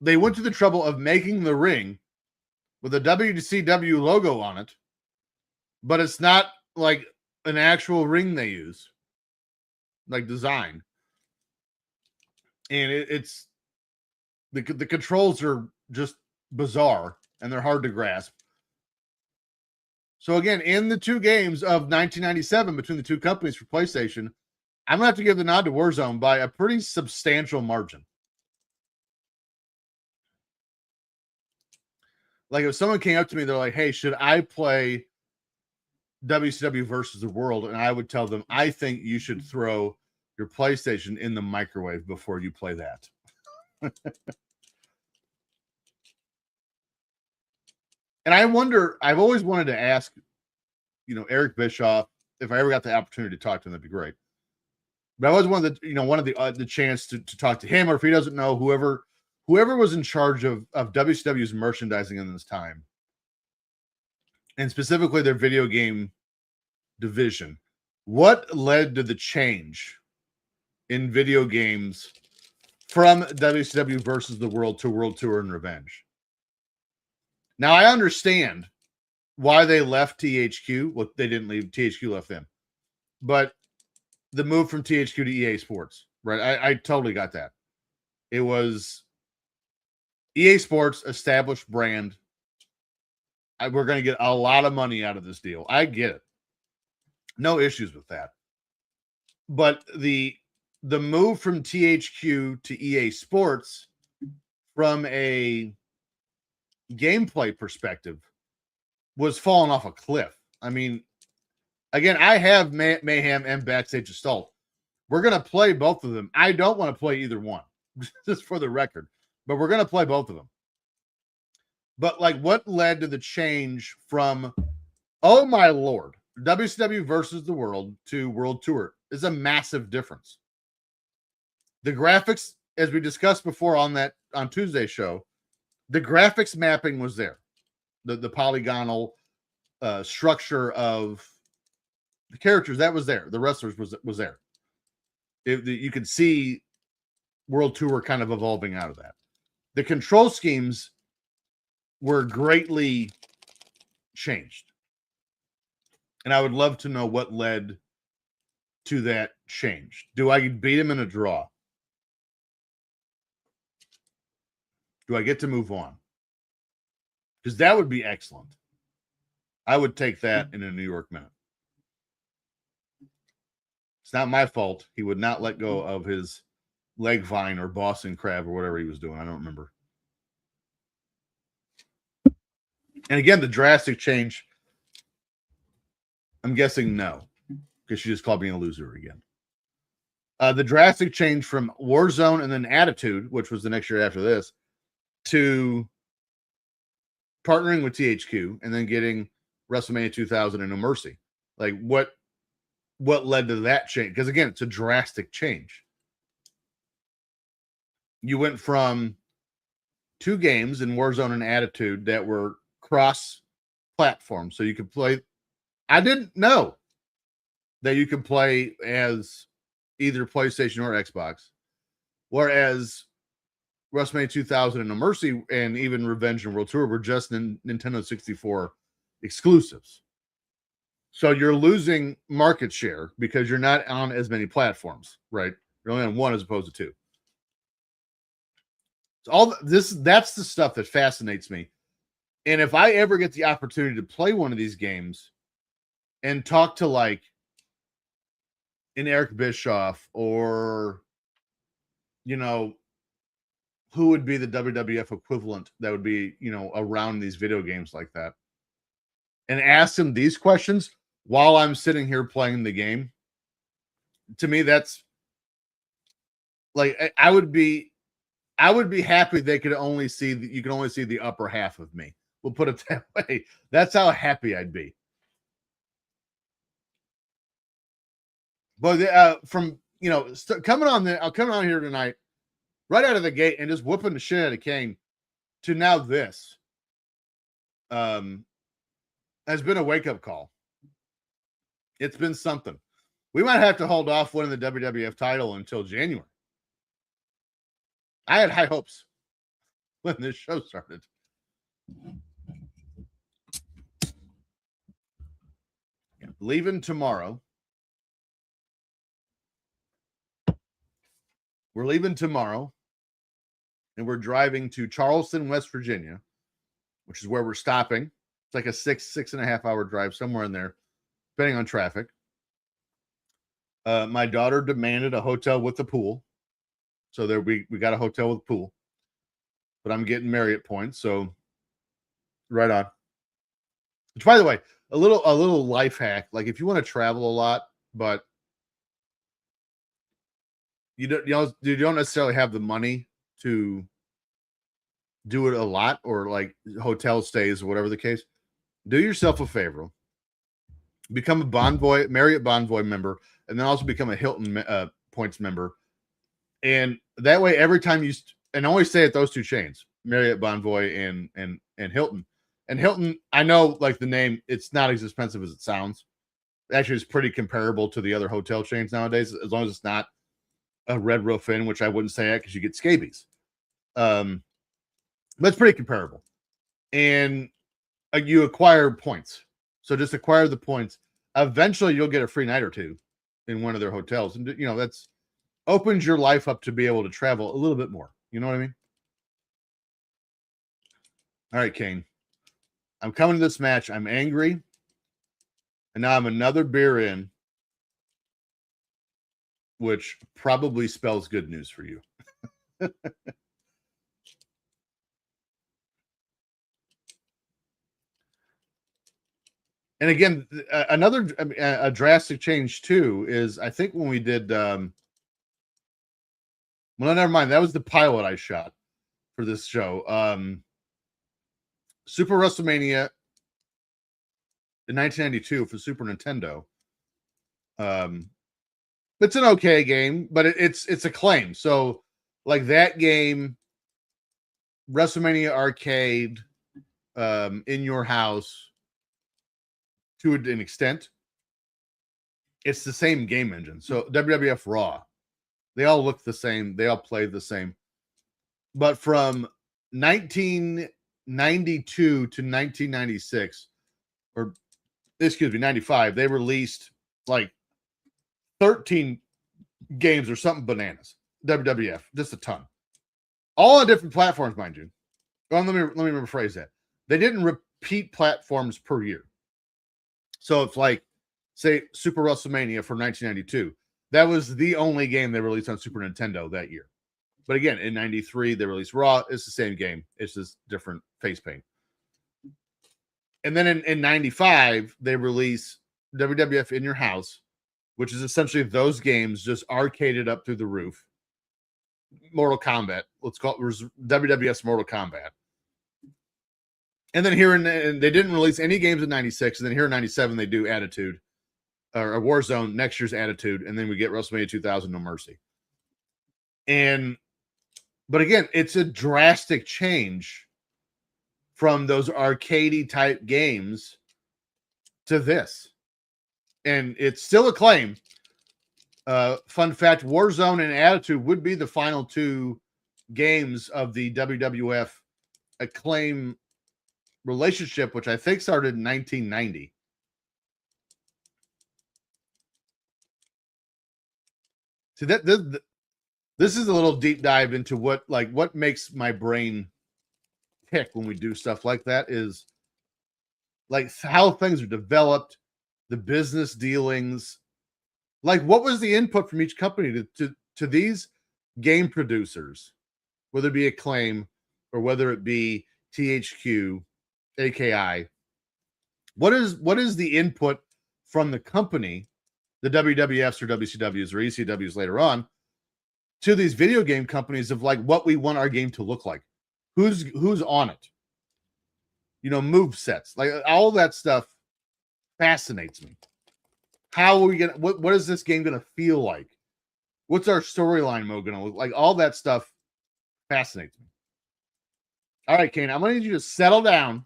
they went to the trouble of making the ring with a WCW logo on it, but it's not like an actual ring they use, like design. and it's the controls are just bizarre and they're hard to grasp. So again, in the two games of 1997 between the two companies for PlayStation, I'm gonna have to give the nod to Warzone by a pretty substantial margin. Like if someone came up to me, they're like, "Hey, should I play WCW versus the World?" And I would tell them, "I think you should throw your PlayStation in the microwave before you play that." And I wonder, I've always wanted to ask, Eric Bischoff, if I ever got the opportunity to talk to him, that'd be great. But I always wanted, the chance to talk to him, or if he doesn't know, whoever was in charge of WCW's merchandising in this time, and specifically their video game division. What led to the change in video games from WCW versus the World to World Tour and Revenge? Now, I understand why they left THQ. Well, they didn't leave. THQ left them. But the move from THQ to EA Sports, right? I totally got that. It was EA Sports, established brand. We're going to get a lot of money out of this deal. I get it. No issues with that. But the move from THQ to EA Sports, from a gameplay perspective, was falling off a cliff. I mean, again, I have Mayhem and Backstage Assault. We're going to play both of them. I don't want to play either one, just for the record, but we're going to play both of them. But like, what led to the change from, oh my Lord, WCW versus the World to World Tour is a massive difference. The graphics, as we discussed before on Tuesday's show, the graphics mapping was there. The polygonal structure of the characters, that was there. The wrestlers was there. You could see World Tour kind of evolving out of that. The control schemes were greatly changed. And I would love to know what led to that change. Do I beat him in a draw? Do I get to move on? Because that would be excellent. I would take that in a New York minute. It's not my fault. He would not let go of his leg vine or Boston crab or whatever he was doing. I don't remember. And again, the drastic change, I'm guessing no, because she just called me a loser again. The drastic change from Warzone and then Attitude, which was the next year after this, to partnering with THQ and then getting WrestleMania 2000 and No Mercy. Like, what led to that change? Because again, it's a drastic change. You went from two games in Warzone and Attitude that were cross-platform, so you could play. I didn't know that you could play as either PlayStation or Xbox, whereas WrestleMania 2000 and No Mercy and even Revenge and World Tour were just Nintendo 64 exclusives. So you're losing market share because you're not on as many platforms, right? You're only on one as opposed to two. So that's the stuff that fascinates me. And if I ever get the opportunity to play one of these games and talk to like an Eric Bischoff or, who would be the WWF equivalent that would be, around these video games like that, and ask them these questions while I'm sitting here playing the game, to me, that's like, I would be happy they could only see, you can only see the upper half of me. We'll put it that way. That's how happy I'd be. But from, coming on here tonight, right out of the gate and just whooping the shit out of Kane, to now this has been a wake-up call. It's been something. We might have to hold off winning the WWF title until January. I had high hopes when this show started. Leaving tomorrow. We're leaving tomorrow, and we're driving to Charleston, West Virginia, which is where we're stopping. It's like a 6.5 hour drive, somewhere in there, depending on traffic. My daughter demanded a hotel with a pool. So there we got a hotel with a pool. But I'm getting Marriott points, so right on. Which, by the way, a little life hack. Like, if you want to travel a lot, but you don't necessarily have the money to do it a lot, or like hotel stays or whatever the case, do yourself a favor. Become a Marriott Bonvoy member, and then also become a Hilton points member. And that way, every time and always stay at those two chains, Marriott Bonvoy and Hilton. And Hilton, I know, like, the name, it's not as expensive as it sounds. Actually, it's pretty comparable to the other hotel chains nowadays, as long as it's not a Red Roof Inn, which I wouldn't say that because you get scabies. But it's pretty comparable. And you acquire points. So just acquire the points. Eventually, you'll get a free night or two in one of their hotels. And, that's opens your life up to be able to travel a little bit more. You know what I mean? All right, Kane. I'm coming to this match. I'm angry. And now I'm another beer in, which probably spells good news for you. And again, another a drastic change too is, I think when we did, well, never mind. That was the pilot I shot for this show. Super WrestleMania in 1992 for Super Nintendo. It's an okay game, but it's Acclaim. So, like, that game, WrestleMania Arcade, in your house, to an extent, it's the same game engine. So WWF Raw, they all look the same, they all play the same. But from 1992 to 1996, or excuse me, 95, they released like 13 games or something bananas. WWF, just a ton. All on different platforms, mind you. Well, let me rephrase that. They didn't repeat platforms per year. So it's like, say, Super WrestleMania for 1992. That was the only game they released on Super Nintendo that year. But again, in 93, they released Raw. It's the same game. It's just different face paint. And then in 95, they release WWF In Your House, which is essentially those games just arcaded up through the roof. Mortal Kombat. Let's call it WWF's Mortal Kombat. And then and they didn't release any games in 96. And then here in 97, they do Attitude, or Warzone, next year's Attitude. And then we get WrestleMania 2000, No Mercy. But again, it's a drastic change from those arcadey type games to this. And it's still Acclaim. Fun fact, Warzone and Attitude would be the final two games of the WWF Acclaim relationship, which I think started in 1990. So this is a little deep dive into what makes my brain tick when we do stuff like that, is like how things are developed, the business dealings, like what was the input from each company to these game producers, whether it be Acclaim or whether it be THQ, AKI. What is the input from the company, the WWFs or WCWs or ECWs later on, to these video game companies of like what we want our game to look like, who's on it, move sets, like all that stuff fascinates me. How are we gonna? What is this game gonna feel like? What's our storyline mode gonna look like? All that stuff fascinates me. All right, Kane, I'm gonna need you to settle down.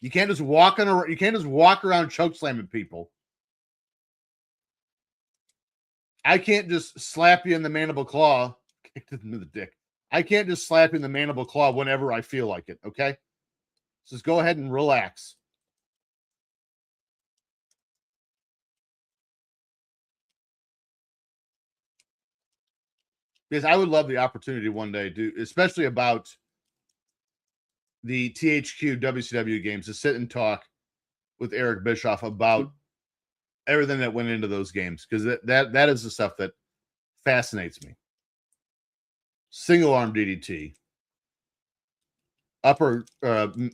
You can't just walk around choke slamming people. I can't just slap you in the mandible claw. Kicked it into the dick. I can't just slap you in the mandible claw whenever I feel like it, okay? So just go ahead and relax. Because I would love the opportunity one day to, especially about the THQ WCW games, to sit and talk with Eric Bischoff about everything that went into those games, because that is the stuff that fascinates me. Single arm DDT, upper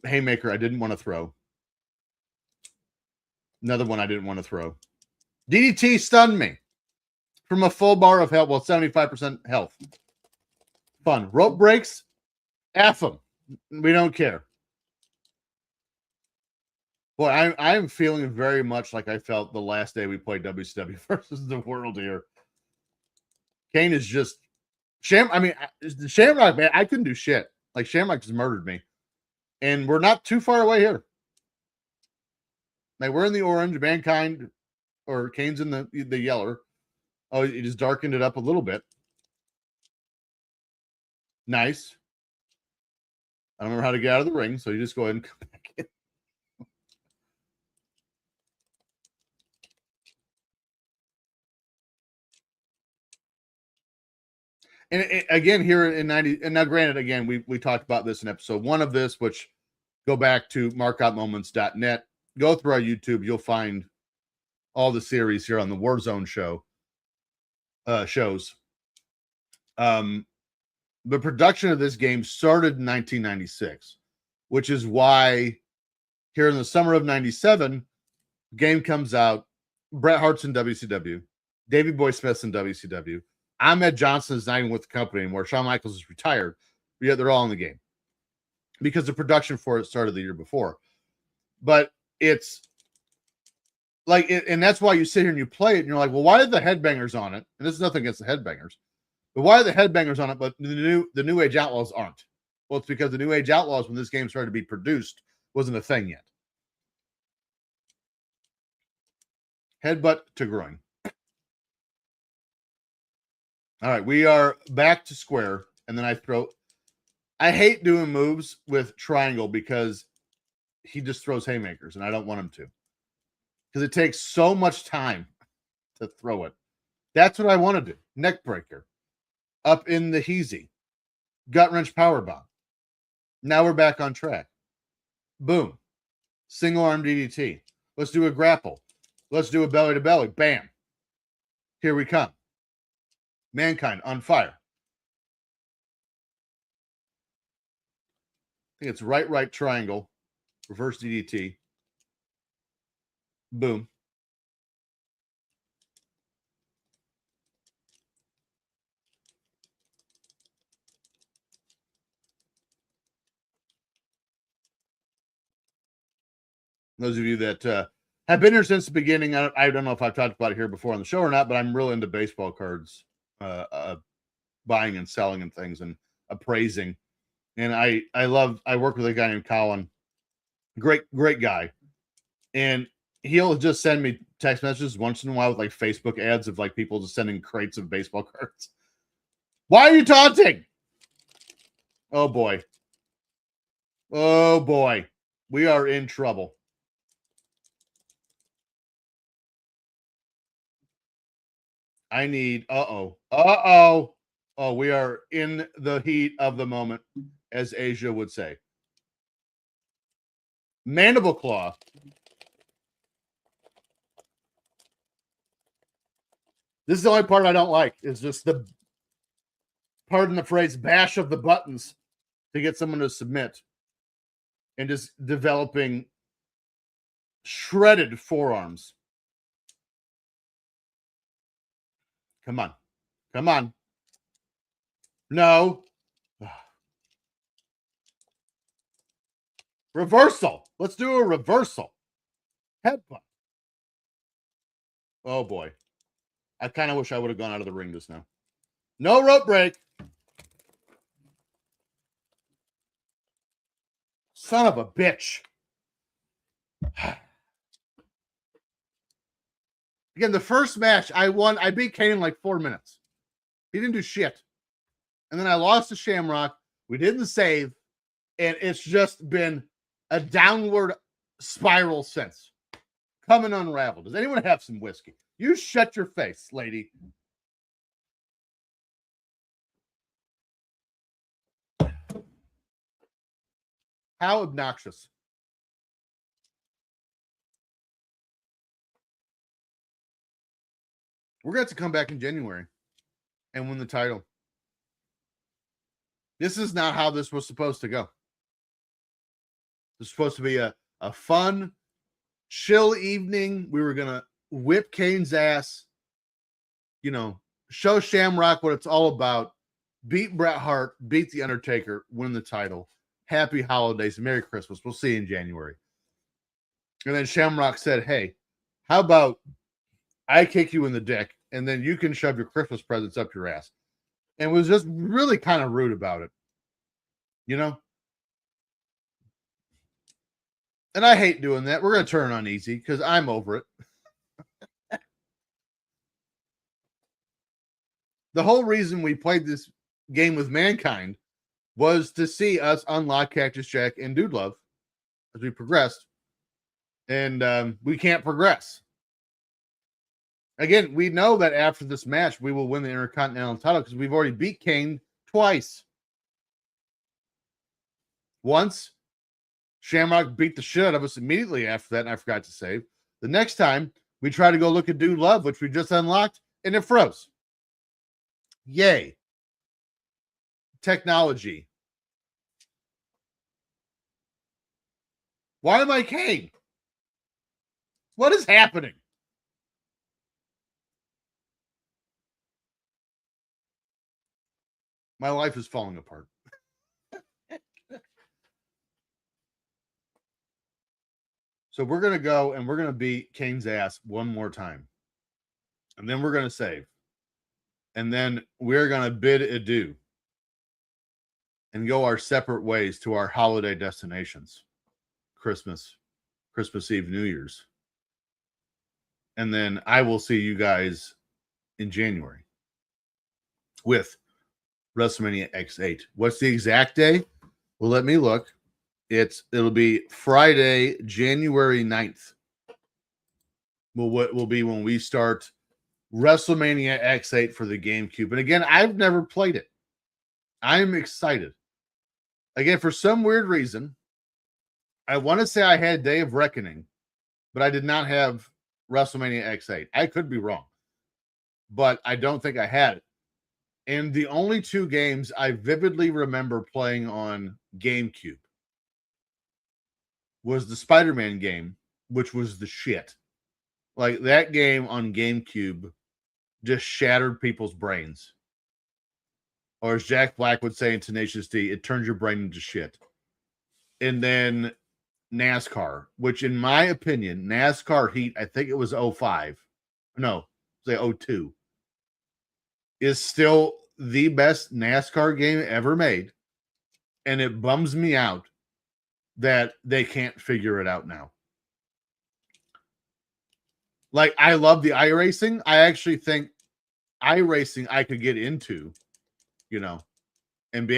haymaker I didn't want to throw. Another one I didn't want to throw. DDT stunned me from a full bar of health. Well, 75% health. Fun. Rope breaks, F them. We don't care. Boy, I'm feeling very much like I felt the last day we played WCW versus the World here. Kane is just the Shamrock, man, I couldn't do shit. Like, Shamrock just murdered me. And we're not too far away here. Like, we're in the orange, Mankind, or Kane's in the yeller. Oh, he just darkened it up a little bit. Nice. I don't remember how to get out of the ring, so you just go ahead and come back in. And again, here in 90, and now granted, again, we talked about this in episode 1 of this, which go back to markoutmoments.net. Go through our YouTube, you'll find all the series here on the Warzone shows. The production of this game started in 1996, which is why here in the summer of 97, game comes out, Bret Hart's in WCW, Davey Boy Smith's in WCW, Ahmed Johnson is not even with the company anymore, Shawn Michaels is retired, but yet they're all in the game because the production for it started the year before. But it's like, and that's why you sit here and you play it and you're like, well, why are the headbangers on it? And this is nothing against the headbangers, but why are the headbangers on it, but the New Age Outlaws aren't? Well, it's because the New Age Outlaws, when this game started to be produced, wasn't a thing yet. Headbutt to groin. All right, we are back to square, and then I hate doing moves with triangle because he just throws haymakers, and I don't want him to. Because it takes so much time to throw it. That's what I want to do. Neck breaker. Up in the heezy. Gut wrench powerbomb. Now we're back on track. Boom. Single arm DDT. Let's do a grapple. Let's do a belly to belly. Bam. Here we come. Mankind on fire. I think it's right triangle. Reverse DDT. Boom. Those of you that have been here since the beginning, I don't know if I've talked about it here before on the show or not, but I'm real into baseball cards, buying and selling and things and appraising. And I work with a guy named Colin, great guy. And he'll just send me text messages once in a while with like Facebook ads of like people just sending crates of baseball cards. Why are you taunting? Oh boy. Oh boy. We are in trouble. I need, oh, we are in the heat of the moment, as Asia would say. Mandible claw. This is the only part I don't like, is just the, pardon the phrase, bash of the buttons to get someone to submit, and just developing shredded forearms. Come on. Come on. No. Reversal. Let's do a reversal. Headbutt. Oh, boy. I kind of wish I would have gone out of the ring just now. No rope break. Son of a bitch. Again, the first match I won, I beat Kane in like 4 minutes. He didn't do shit. And then I lost to Shamrock. We didn't save. And it's just been a downward spiral since. Coming unraveled. Does anyone have some whiskey? You shut your face, lady. How obnoxious. We're going to have to come back in January and win the title. This is not how this was supposed to go. It was supposed to be a fun, chill evening. We were going to whip Kane's ass, show Shamrock what it's all about, beat Bret Hart, beat The Undertaker, win the title. Happy holidays. Merry Christmas. We'll see you in January. And then Shamrock said, hey, how about I kick you in the dick and then you can shove your Christmas presents up your ass? And was just really kind of rude about it. And I hate doing that. We're going to turn it on easy because I'm over it. The whole reason we played this game with Mankind was to see us unlock Cactus Jack and Dude Love as we progressed. And we can't progress. Again, we know that after this match, we will win the Intercontinental title because we've already beat Kane twice. Once, Shamrock beat the shit out of us immediately after that, and I forgot to save. The next time, we try to go look at Dude Love, which we just unlocked, and it froze. Yay. Technology. Why am I Kane? What is happening? My life is falling apart. So we're going to go and we're going to beat Kane's ass one more time. And then we're going to save. And then we're going to bid adieu and go our separate ways to our holiday destinations. Christmas Eve, New Year's. And then I will see you guys in January with WrestleMania X8. What's the exact day? Well, let me look. It'll be Friday, January 9th. Will be when we start WrestleMania X8 for the GameCube. And again, I've never played it. I'm excited. Again, for some weird reason, I want to say I had Day of Reckoning, but I did not have WrestleMania X8. I could be wrong, but I don't think I had it. And the only two games I vividly remember playing on GameCube was the Spider-Man game, which was the shit. Like, that game on GameCube just shattered people's brains. Or as Jack Black would say in Tenacious D, it turns your brain into shit. And then NASCAR, which in my opinion, NASCAR Heat, I think it was 05. No, say 02. Is still the best NASCAR game ever made. And it bums me out that they can't figure it out now. Like, I love the iRacing. I actually think iRacing I could get into, and be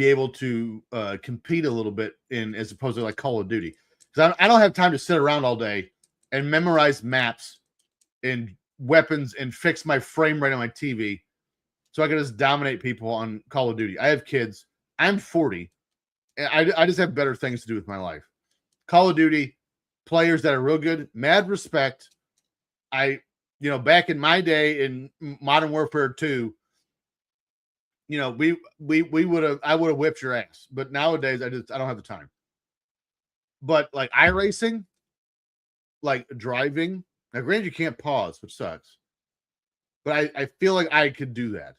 able to compete a little bit in, as opposed to like Call of Duty. Because I don't have time to sit around all day and memorize maps and weapons and fix my frame rate on my TV so I can just dominate people on Call of Duty. I have kids. I'm 40. And I just have better things to do with my life. Call of Duty, players that are real good, mad respect. Back in my day in Modern Warfare 2, I would have whipped your ass. But nowadays I don't have the time. But like iRacing, like driving, now granted you can't pause, which sucks. But I feel like I could do that.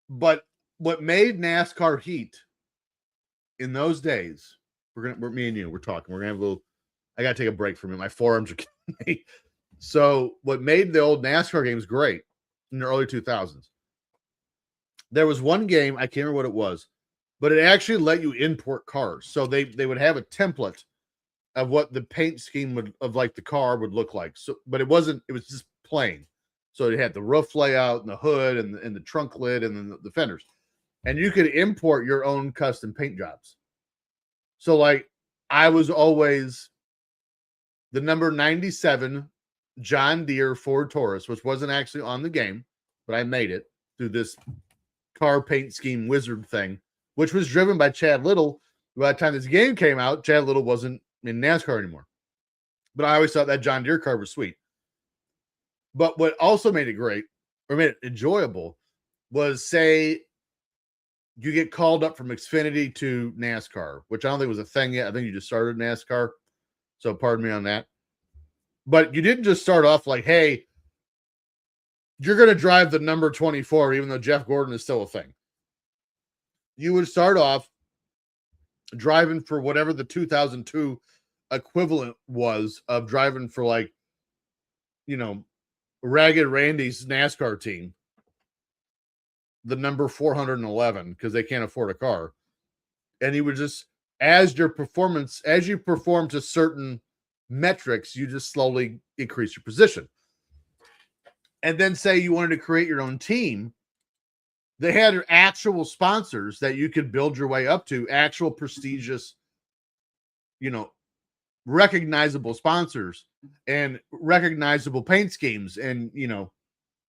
But what made NASCAR Heat in those days, me and you, we're talking. We're gonna have a little. I gotta take a break from it. My forearms are killing me. So, what made the old NASCAR games great in the early 2000s? There was one game, I can't remember what it was, but it actually let you import cars. So they would have a template of what the paint scheme of like the car would look like. So, but it wasn't. It was just plain. So it had the roof layout and the hood and the trunk lid and then the fenders. And you could import your own custom paint jobs. So, like, I was always the number 97 John Deere Ford Taurus, which wasn't actually on the game, but I made it through this car paint scheme wizard thing which was driven by Chad Little. By the time this game came out, Chad Little wasn't in NASCAR anymore. But I always thought that John Deere car was sweet. But what also made it great, or made it enjoyable, was, say you get called up from Xfinity to NASCAR, which I don't think was a thing yet. I think you just started NASCAR. So pardon me on that. But you didn't just start off like, hey, you're going to drive the number 24, even though Jeff Gordon is still a thing. You would start off driving for whatever the 2002 equivalent was of driving for, like, you know, Ragged Randy's NASCAR team, the number 411, because they can't afford a car. And you would just, as you perform to certain metrics, you just slowly increase your position. And then say you wanted to create your own team, they had actual sponsors that you could build your way up to, actual prestigious, recognizable sponsors and recognizable paint schemes, and,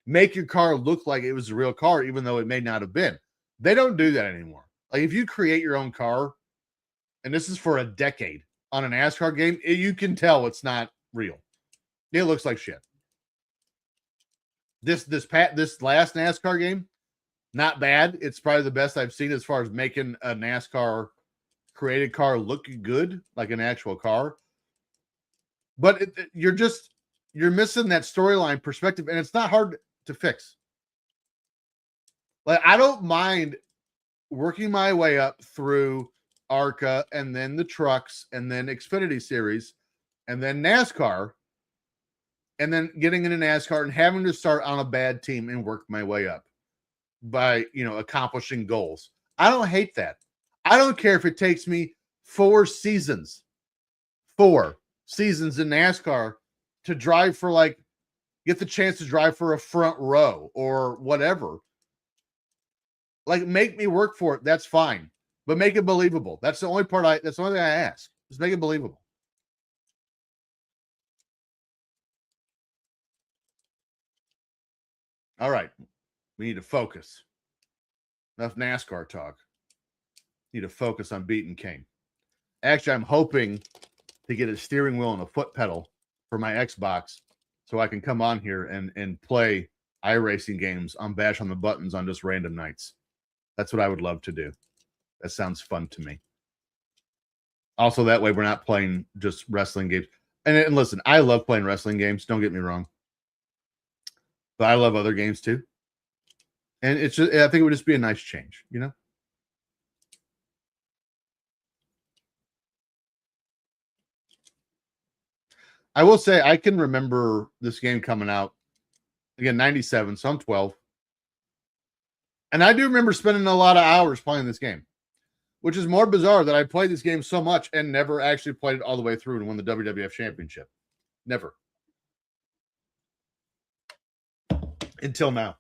make your car look like it was a real car, even though it may not have been. They don't do that anymore. Like, if you create your own car, and this is for a decade on an NASCAR game, you can tell it's not real. It looks like shit. This last NASCAR game, not bad. It's probably the best I've seen as far as making a NASCAR created car look good, like an actual car. But you're missing that storyline perspective, and it's not hard to fix. Like, I don't mind working my way up through ARCA, and then the trucks, and then Xfinity Series, and then NASCAR, and then getting into NASCAR and having to start on a bad team and work my way up by, accomplishing goals. I don't hate that. I don't care if it takes me 4 seasons in NASCAR to drive for, get the chance to drive for a front row or whatever. Like, make me work for it. That's fine. But make it believable. That's the only thing I ask. Just make it believable. All right. We need to focus. Enough NASCAR talk. Need to focus on beating Kane. Actually, I'm hoping to get a steering wheel and a foot pedal for my Xbox so I can come on here and play iRacing games on Bash on the Buttons on just random nights. That's what I would love to do. That sounds fun to me. Also, that way we're not playing just wrestling games. And listen, I love playing wrestling games. Don't get me wrong. But I love other games too. And I think it would just be a nice change, I will say I can remember this game coming out, again, 97, so I'm 12. And I do remember spending a lot of hours playing this game, which is more bizarre that I played this game so much and never actually played it all the way through and won the WWF Championship. Never. Until now.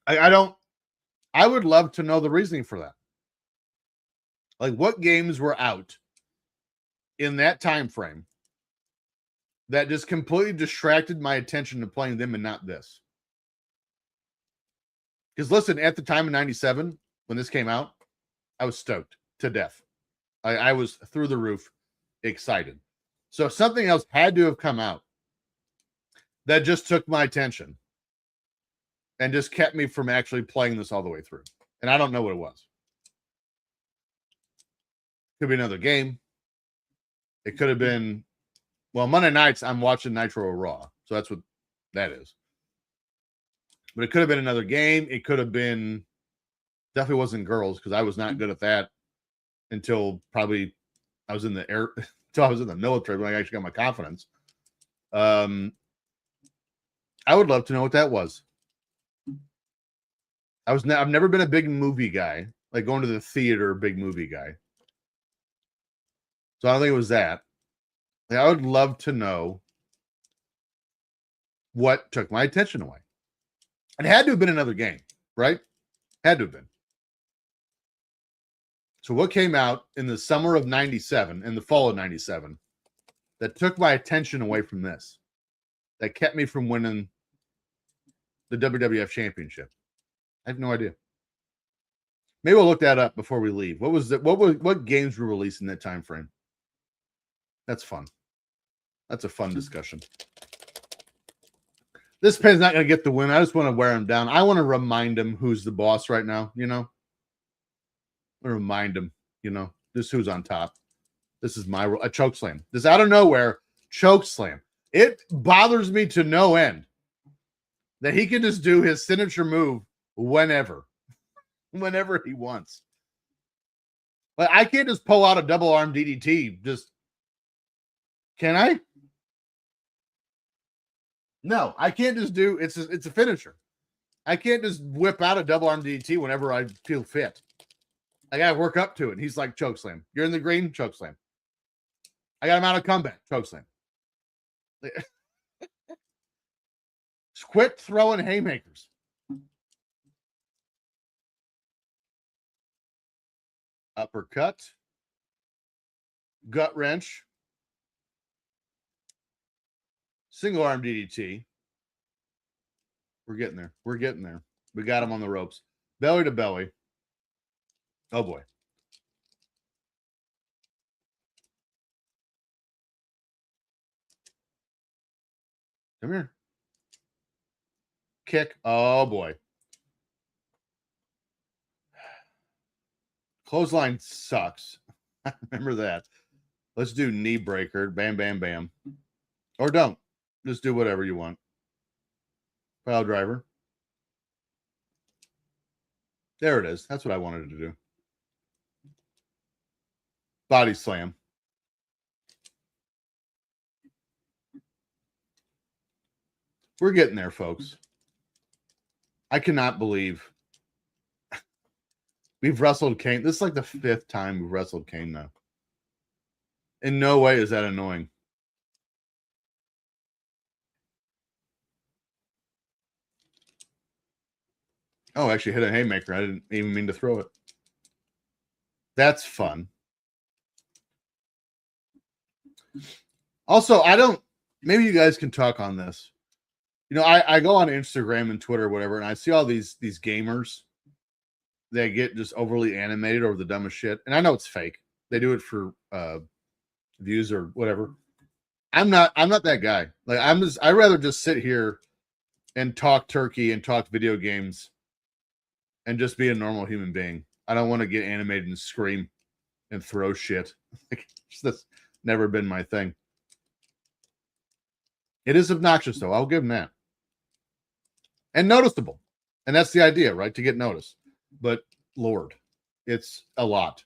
I would love to know the reasoning for that. Like, what games were out in that time frame that just completely distracted my attention to playing them and not this? Because listen, at the time in 97, when this came out, I was stoked to death. I was through the roof excited. So something else had to have come out that just took my attention and just kept me from actually playing this all the way through. And I don't know what it was. Could be another game. It could have been, well, Monday nights I'm watching Nitro Raw. So that's what that is. But it could have been another game. It could have been, definitely wasn't girls, because I was not good at that until probably I was in the military when I actually got my confidence. I would love to know what that was. I've never been a big movie guy, like going to the theater, big movie guy. So I don't think it was that. Like, I would love to know what took my attention away. It had to have been another game, right? Had to have been. So what came out in the summer of 97, in the fall of 97, that took my attention away from this, that kept me from winning the WWF Championship? I have no idea. Maybe we'll look that up before we leave. What games were released in that time frame? That's fun. That's a fun discussion. This pin's not going to get the win. I just want to wear him down. I want to remind him who's the boss right now, you know? I want to remind him, you know, this who's on top. This is a choke slam. This out of nowhere choke slam. It bothers me to no end that he can just do his signature move whenever he wants. But I can't just pull out a double arm DDT. Can I? No, I can't just do it's a finisher. I can't just whip out a double arm DDT whenever I feel fit. I gotta work up to it. He's like, choke slam. You're in the green, choke slam. I got him out of comeback, choke slam. Quit throwing haymakers. Uppercut. Gut wrench. Single arm DDT. We're getting there. We're getting there. We got him on the ropes. Belly to belly. Oh, boy. Come here. Kick. Oh, boy. Clothesline sucks. I remember that. Let's do knee breaker. Bam, bam, bam. Or don't. Just do whatever you want. Pile driver. There it is. That's what I wanted to do. Body slam. We're getting there, folks. I cannot believe we've wrestled Kane. This is like the 5th time we've wrestled Kane now. In no way is that annoying. Oh, actually hit a haymaker. I didn't even mean to throw it. That's fun. Also, maybe you guys can talk on this. You know, I go on Instagram and Twitter or whatever, and I see all these gamers that get just overly animated over the dumbest shit. And I know it's fake. They do it for views or whatever. I'm not that guy. Like I'd rather just sit here and talk turkey and talk video games and just be a normal human being. I don't want to get animated and scream and throw shit. That's never been my thing. It is obnoxious, though. I'll give him that. And noticeable. And that's the idea, right? To get noticed. But, Lord, it's a lot.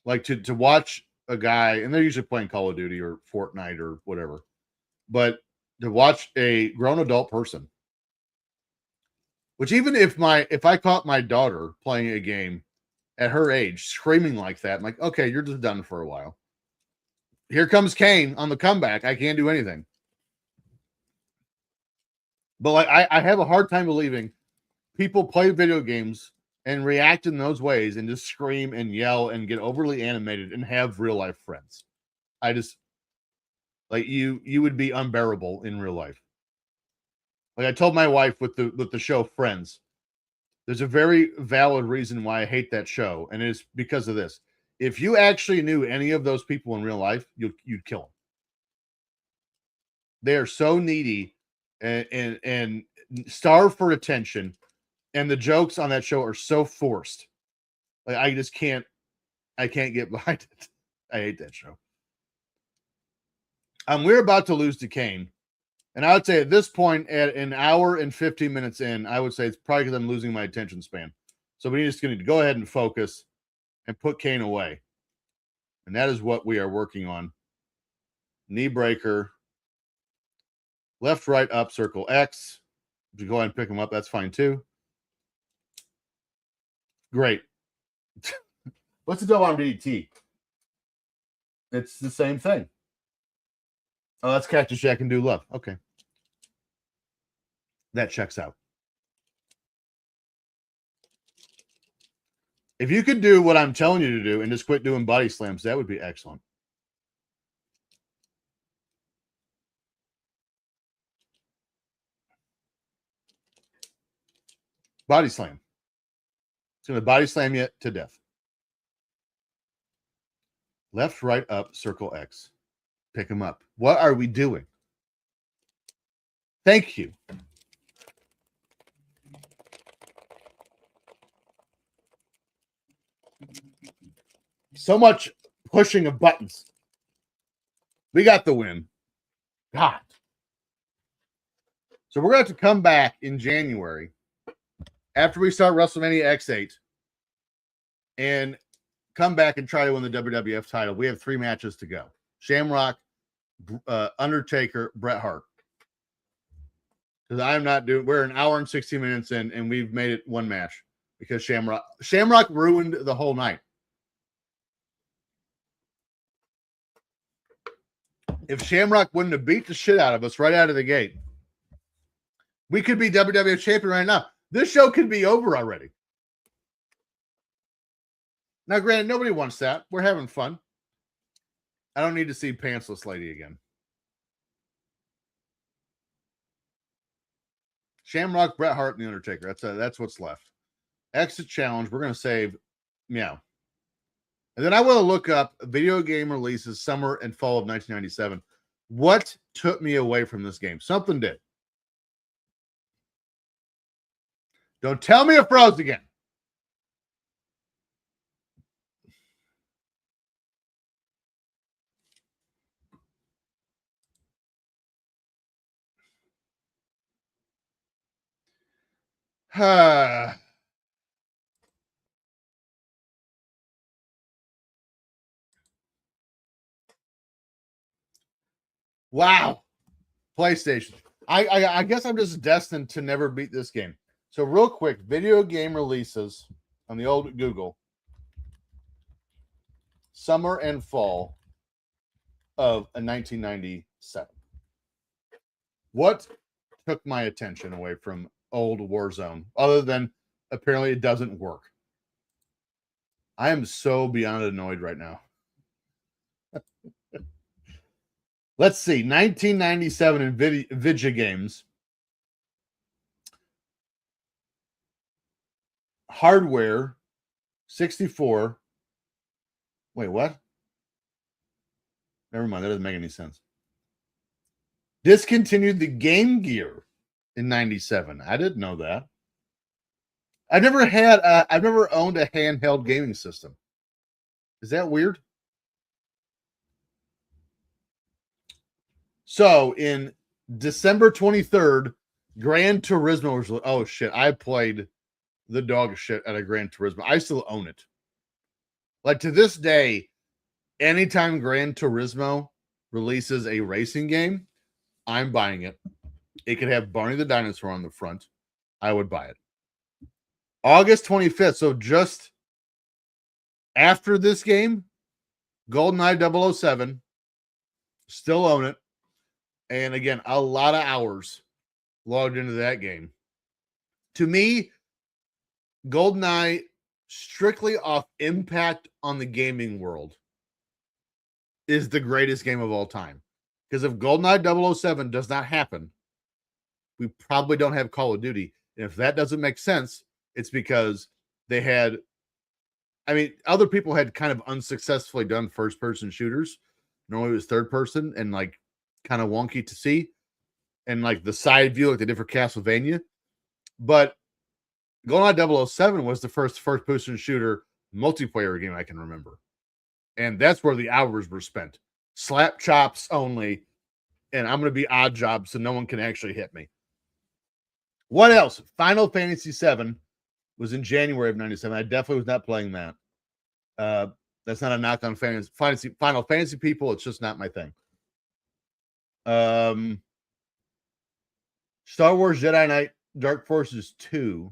Like, to watch a guy, and they're usually playing Call of Duty or Fortnite or whatever, but to watch a grown adult person, which even if I caught my daughter playing a game at her age screaming like that, I'm like, okay, you're just done for a while. Here comes Kane on the comeback. I can't do anything. But like I have a hard time believing people play video games and react in those ways and just scream and yell and get overly animated and have real life friends. I just like you would be unbearable in real life. Like I told my wife with the show Friends, there's a very valid reason why I hate that show, and it's because of this. If you actually knew any of those people in real life, you'd kill them. They are so needy and starve for attention, and the jokes on that show are so forced. Like I can't get behind it. I hate that show. We're about to lose to Kane. And I would say at this point, at an hour and 15 minutes in, I would say it's probably because I'm losing my attention span. So we're just going to go ahead and focus and put Kane away. And that is what we are working on. Knee breaker. Left, right, up, circle X. If you go ahead and pick him up, that's fine too. Great. What's a double arm DDT? It's the same thing. Oh, that's Cactus Jack and Do Love. Okay. That checks out. If you could do what I'm telling you to do and just quit doing body slams, that would be excellent. Body slam. It's going to body slam you to death. Left, right, up, circle X. Pick him up. What are we doing? Thank you. So much pushing of buttons. We got the win. God. So we're going to have to come back in January after we start WrestleMania X8 and come back and try to win the WWF title. We have 3 matches to go. Shamrock, Undertaker, Bret Hart. Because I'm not doing, we're an hour and 16 minutes in, and we've made it 1 match because Shamrock ruined the whole night. If Shamrock wouldn't have beat the shit out of us right out of the gate, we could be WWF champion right now. This show could be over already. Now, granted, nobody wants that. We're having fun. I don't need to see Pantsless Lady again. Shamrock, Bret Hart, and The Undertaker. That's what's left. Exit challenge. We're going to save Meow. And then I want to look up video game releases summer and fall of 1997. What took me away from this game? Something did. Don't tell me it froze again. Wow. PlayStation. I guess I'm just destined to never beat this game. So real quick, video game releases on the old Google. Summer and fall of 1997. What took my attention away from old Warzone other than apparently it doesn't work? I am so beyond annoyed right now. Let's see. 1997 in video games. Hardware 64. Wait, what? Never mind. That doesn't make any sense. Discontinued the Game Gear in 97. I didn't know that. I've never owned a handheld gaming system. Is that weird? So in December 23rd, Gran Turismo was, oh shit, I played the dog shit out of Gran Turismo. I still own it. Like to this day, anytime Gran Turismo releases a racing game, I'm buying it. It could have Barney the Dinosaur on the front. I would buy it. August 25th, so just after this game, GoldenEye 007, still own it. And again, a lot of hours logged into that game. To me, GoldenEye, strictly off impact on the gaming world, is the greatest game of all time. Because if GoldenEye 007 does not happen, we probably don't have Call of Duty. And if that doesn't make sense, it's because they had, I mean, other people had kind of unsuccessfully done first-person shooters. Normally it was third person and like kind of wonky to see. And like the side view like they did for Castlevania. But GoldenEye 007 was the first-person shooter multiplayer game I can remember. And that's where the hours were spent. Slap chops only. And I'm going to be odd job so no one can actually hit me. What else? Final Fantasy VII was in January of 97. I definitely was not playing that. That's not a knock on Final Fantasy people. It's just not my thing. Star Wars Jedi Knight Dark Forces 2.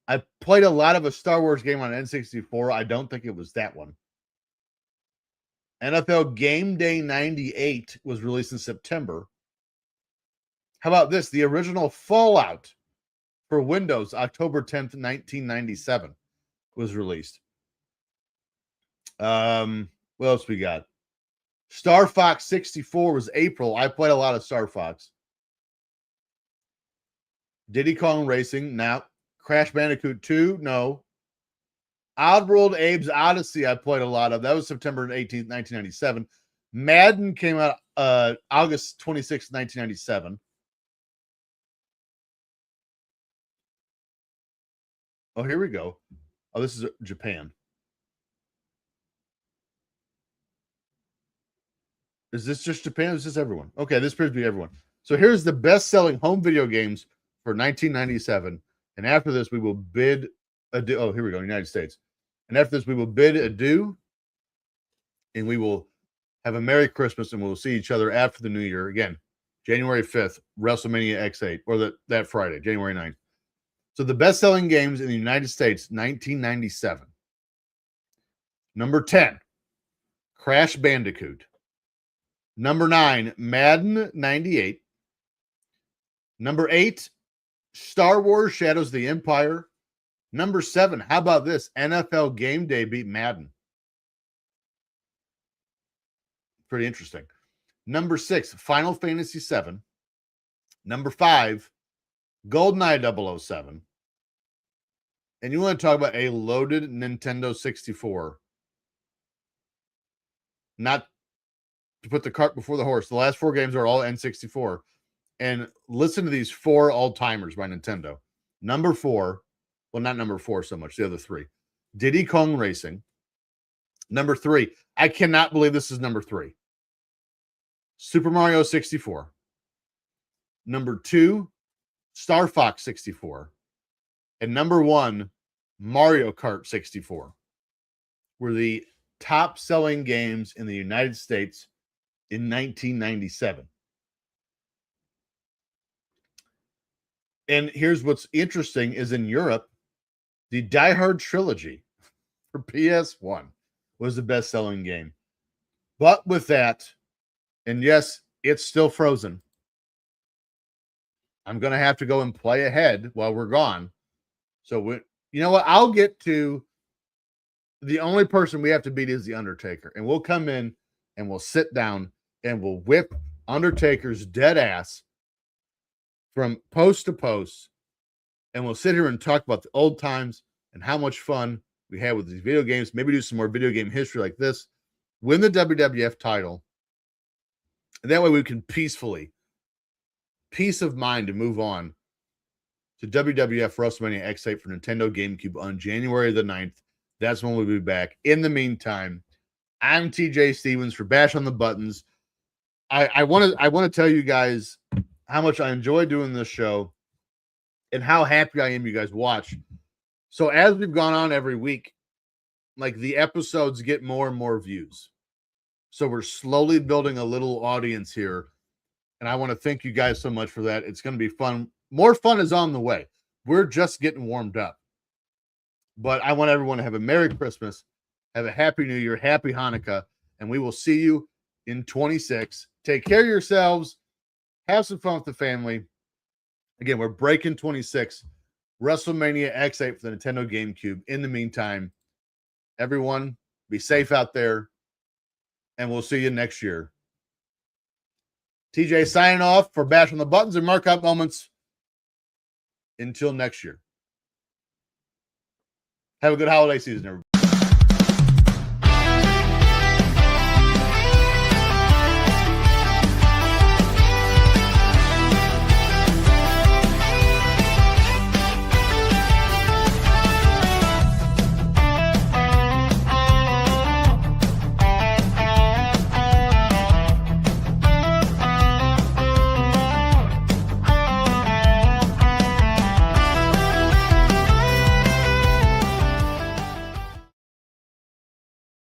I played a lot of a Star Wars game on N64. I don't think it was that one. NFL Game Day 98 was released in September. How about this? The original Fallout for Windows, October 10th, 1997, was released. What else we got? Star Fox 64 was April. I played a lot of Star Fox. Diddy Kong Racing, now. Crash Bandicoot 2, no. Oddworld Abe's Odyssey, I played a lot of. That was September 18th, 1997. Madden came out August 26th, 1997. Oh, here we go. Oh, this is Japan. Is this just Japan? Is this everyone? Okay, this appears to be everyone. So here's the best-selling home video games for 1997. And after this, we will bid adieu. Oh, here we go, United States. And after this, we will bid adieu. And we will have a Merry Christmas, and we'll see each other after the New Year. Again, January 5th, WrestleMania X8, or that Friday, January 9th. So the best-selling games in the United States, 1997. Number 10, Crash Bandicoot. Number 9, Madden 98. Number 8, Star Wars Shadows of the Empire. Number 7, how about this? NFL Game Day beat Madden. Pretty interesting. Number 6, Final Fantasy VII. Number 5, GoldenEye 007. And you want to talk about a loaded Nintendo 64. Not to put the cart before the horse. The last 4 games are all N64. And listen to these 4 all-timers by Nintendo. Number 4, well, not number 4 so much, the other 3. Diddy Kong Racing. Number 3, I cannot believe this is number 3. Super Mario 64. Number 2, Star Fox 64. And number 1, Mario Kart 64 were the top-selling games in the United States in 1997. And here's what's interesting is in Europe, the Die Hard trilogy for PS1 was the best-selling game. But with that, and yes, it's still frozen. I'm going to have to go and play ahead while we're gone. So, you know what? I'll get to the only person we have to beat is The Undertaker. And we'll come in and we'll sit down and we'll whip Undertaker's dead ass from post to post. And we'll sit here and talk about the old times and how much fun we had with these video games. Maybe do some more video game history like this. Win the WWF title. And that way we can peace of mind to move on to WWF WrestleMania X8 for Nintendo GameCube on January the 9th. That's when we'll be back. In the meantime, I'm TJ Stevens for Bash on the Buttons. I want to tell you guys how much I enjoy doing this show and how happy I am you guys watch. So as we've gone on every week, like the episodes get more and more views. So we're slowly building a little audience here. And I want to thank you guys so much for that. It's going to be fun. More fun is on the way. We're just getting warmed up. But I want everyone to have a Merry Christmas, have a Happy New Year, Happy Hanukkah, and we will see you in 26. Take care of yourselves. Have some fun with the family. Again, we're breaking 26. WrestleMania X8 for the Nintendo GameCube. In the meantime, everyone, be safe out there, and we'll see you next year. TJ signing off for Bash on the Buttons and Mark-Out Moments. Until next year. Have a good holiday season, everybody.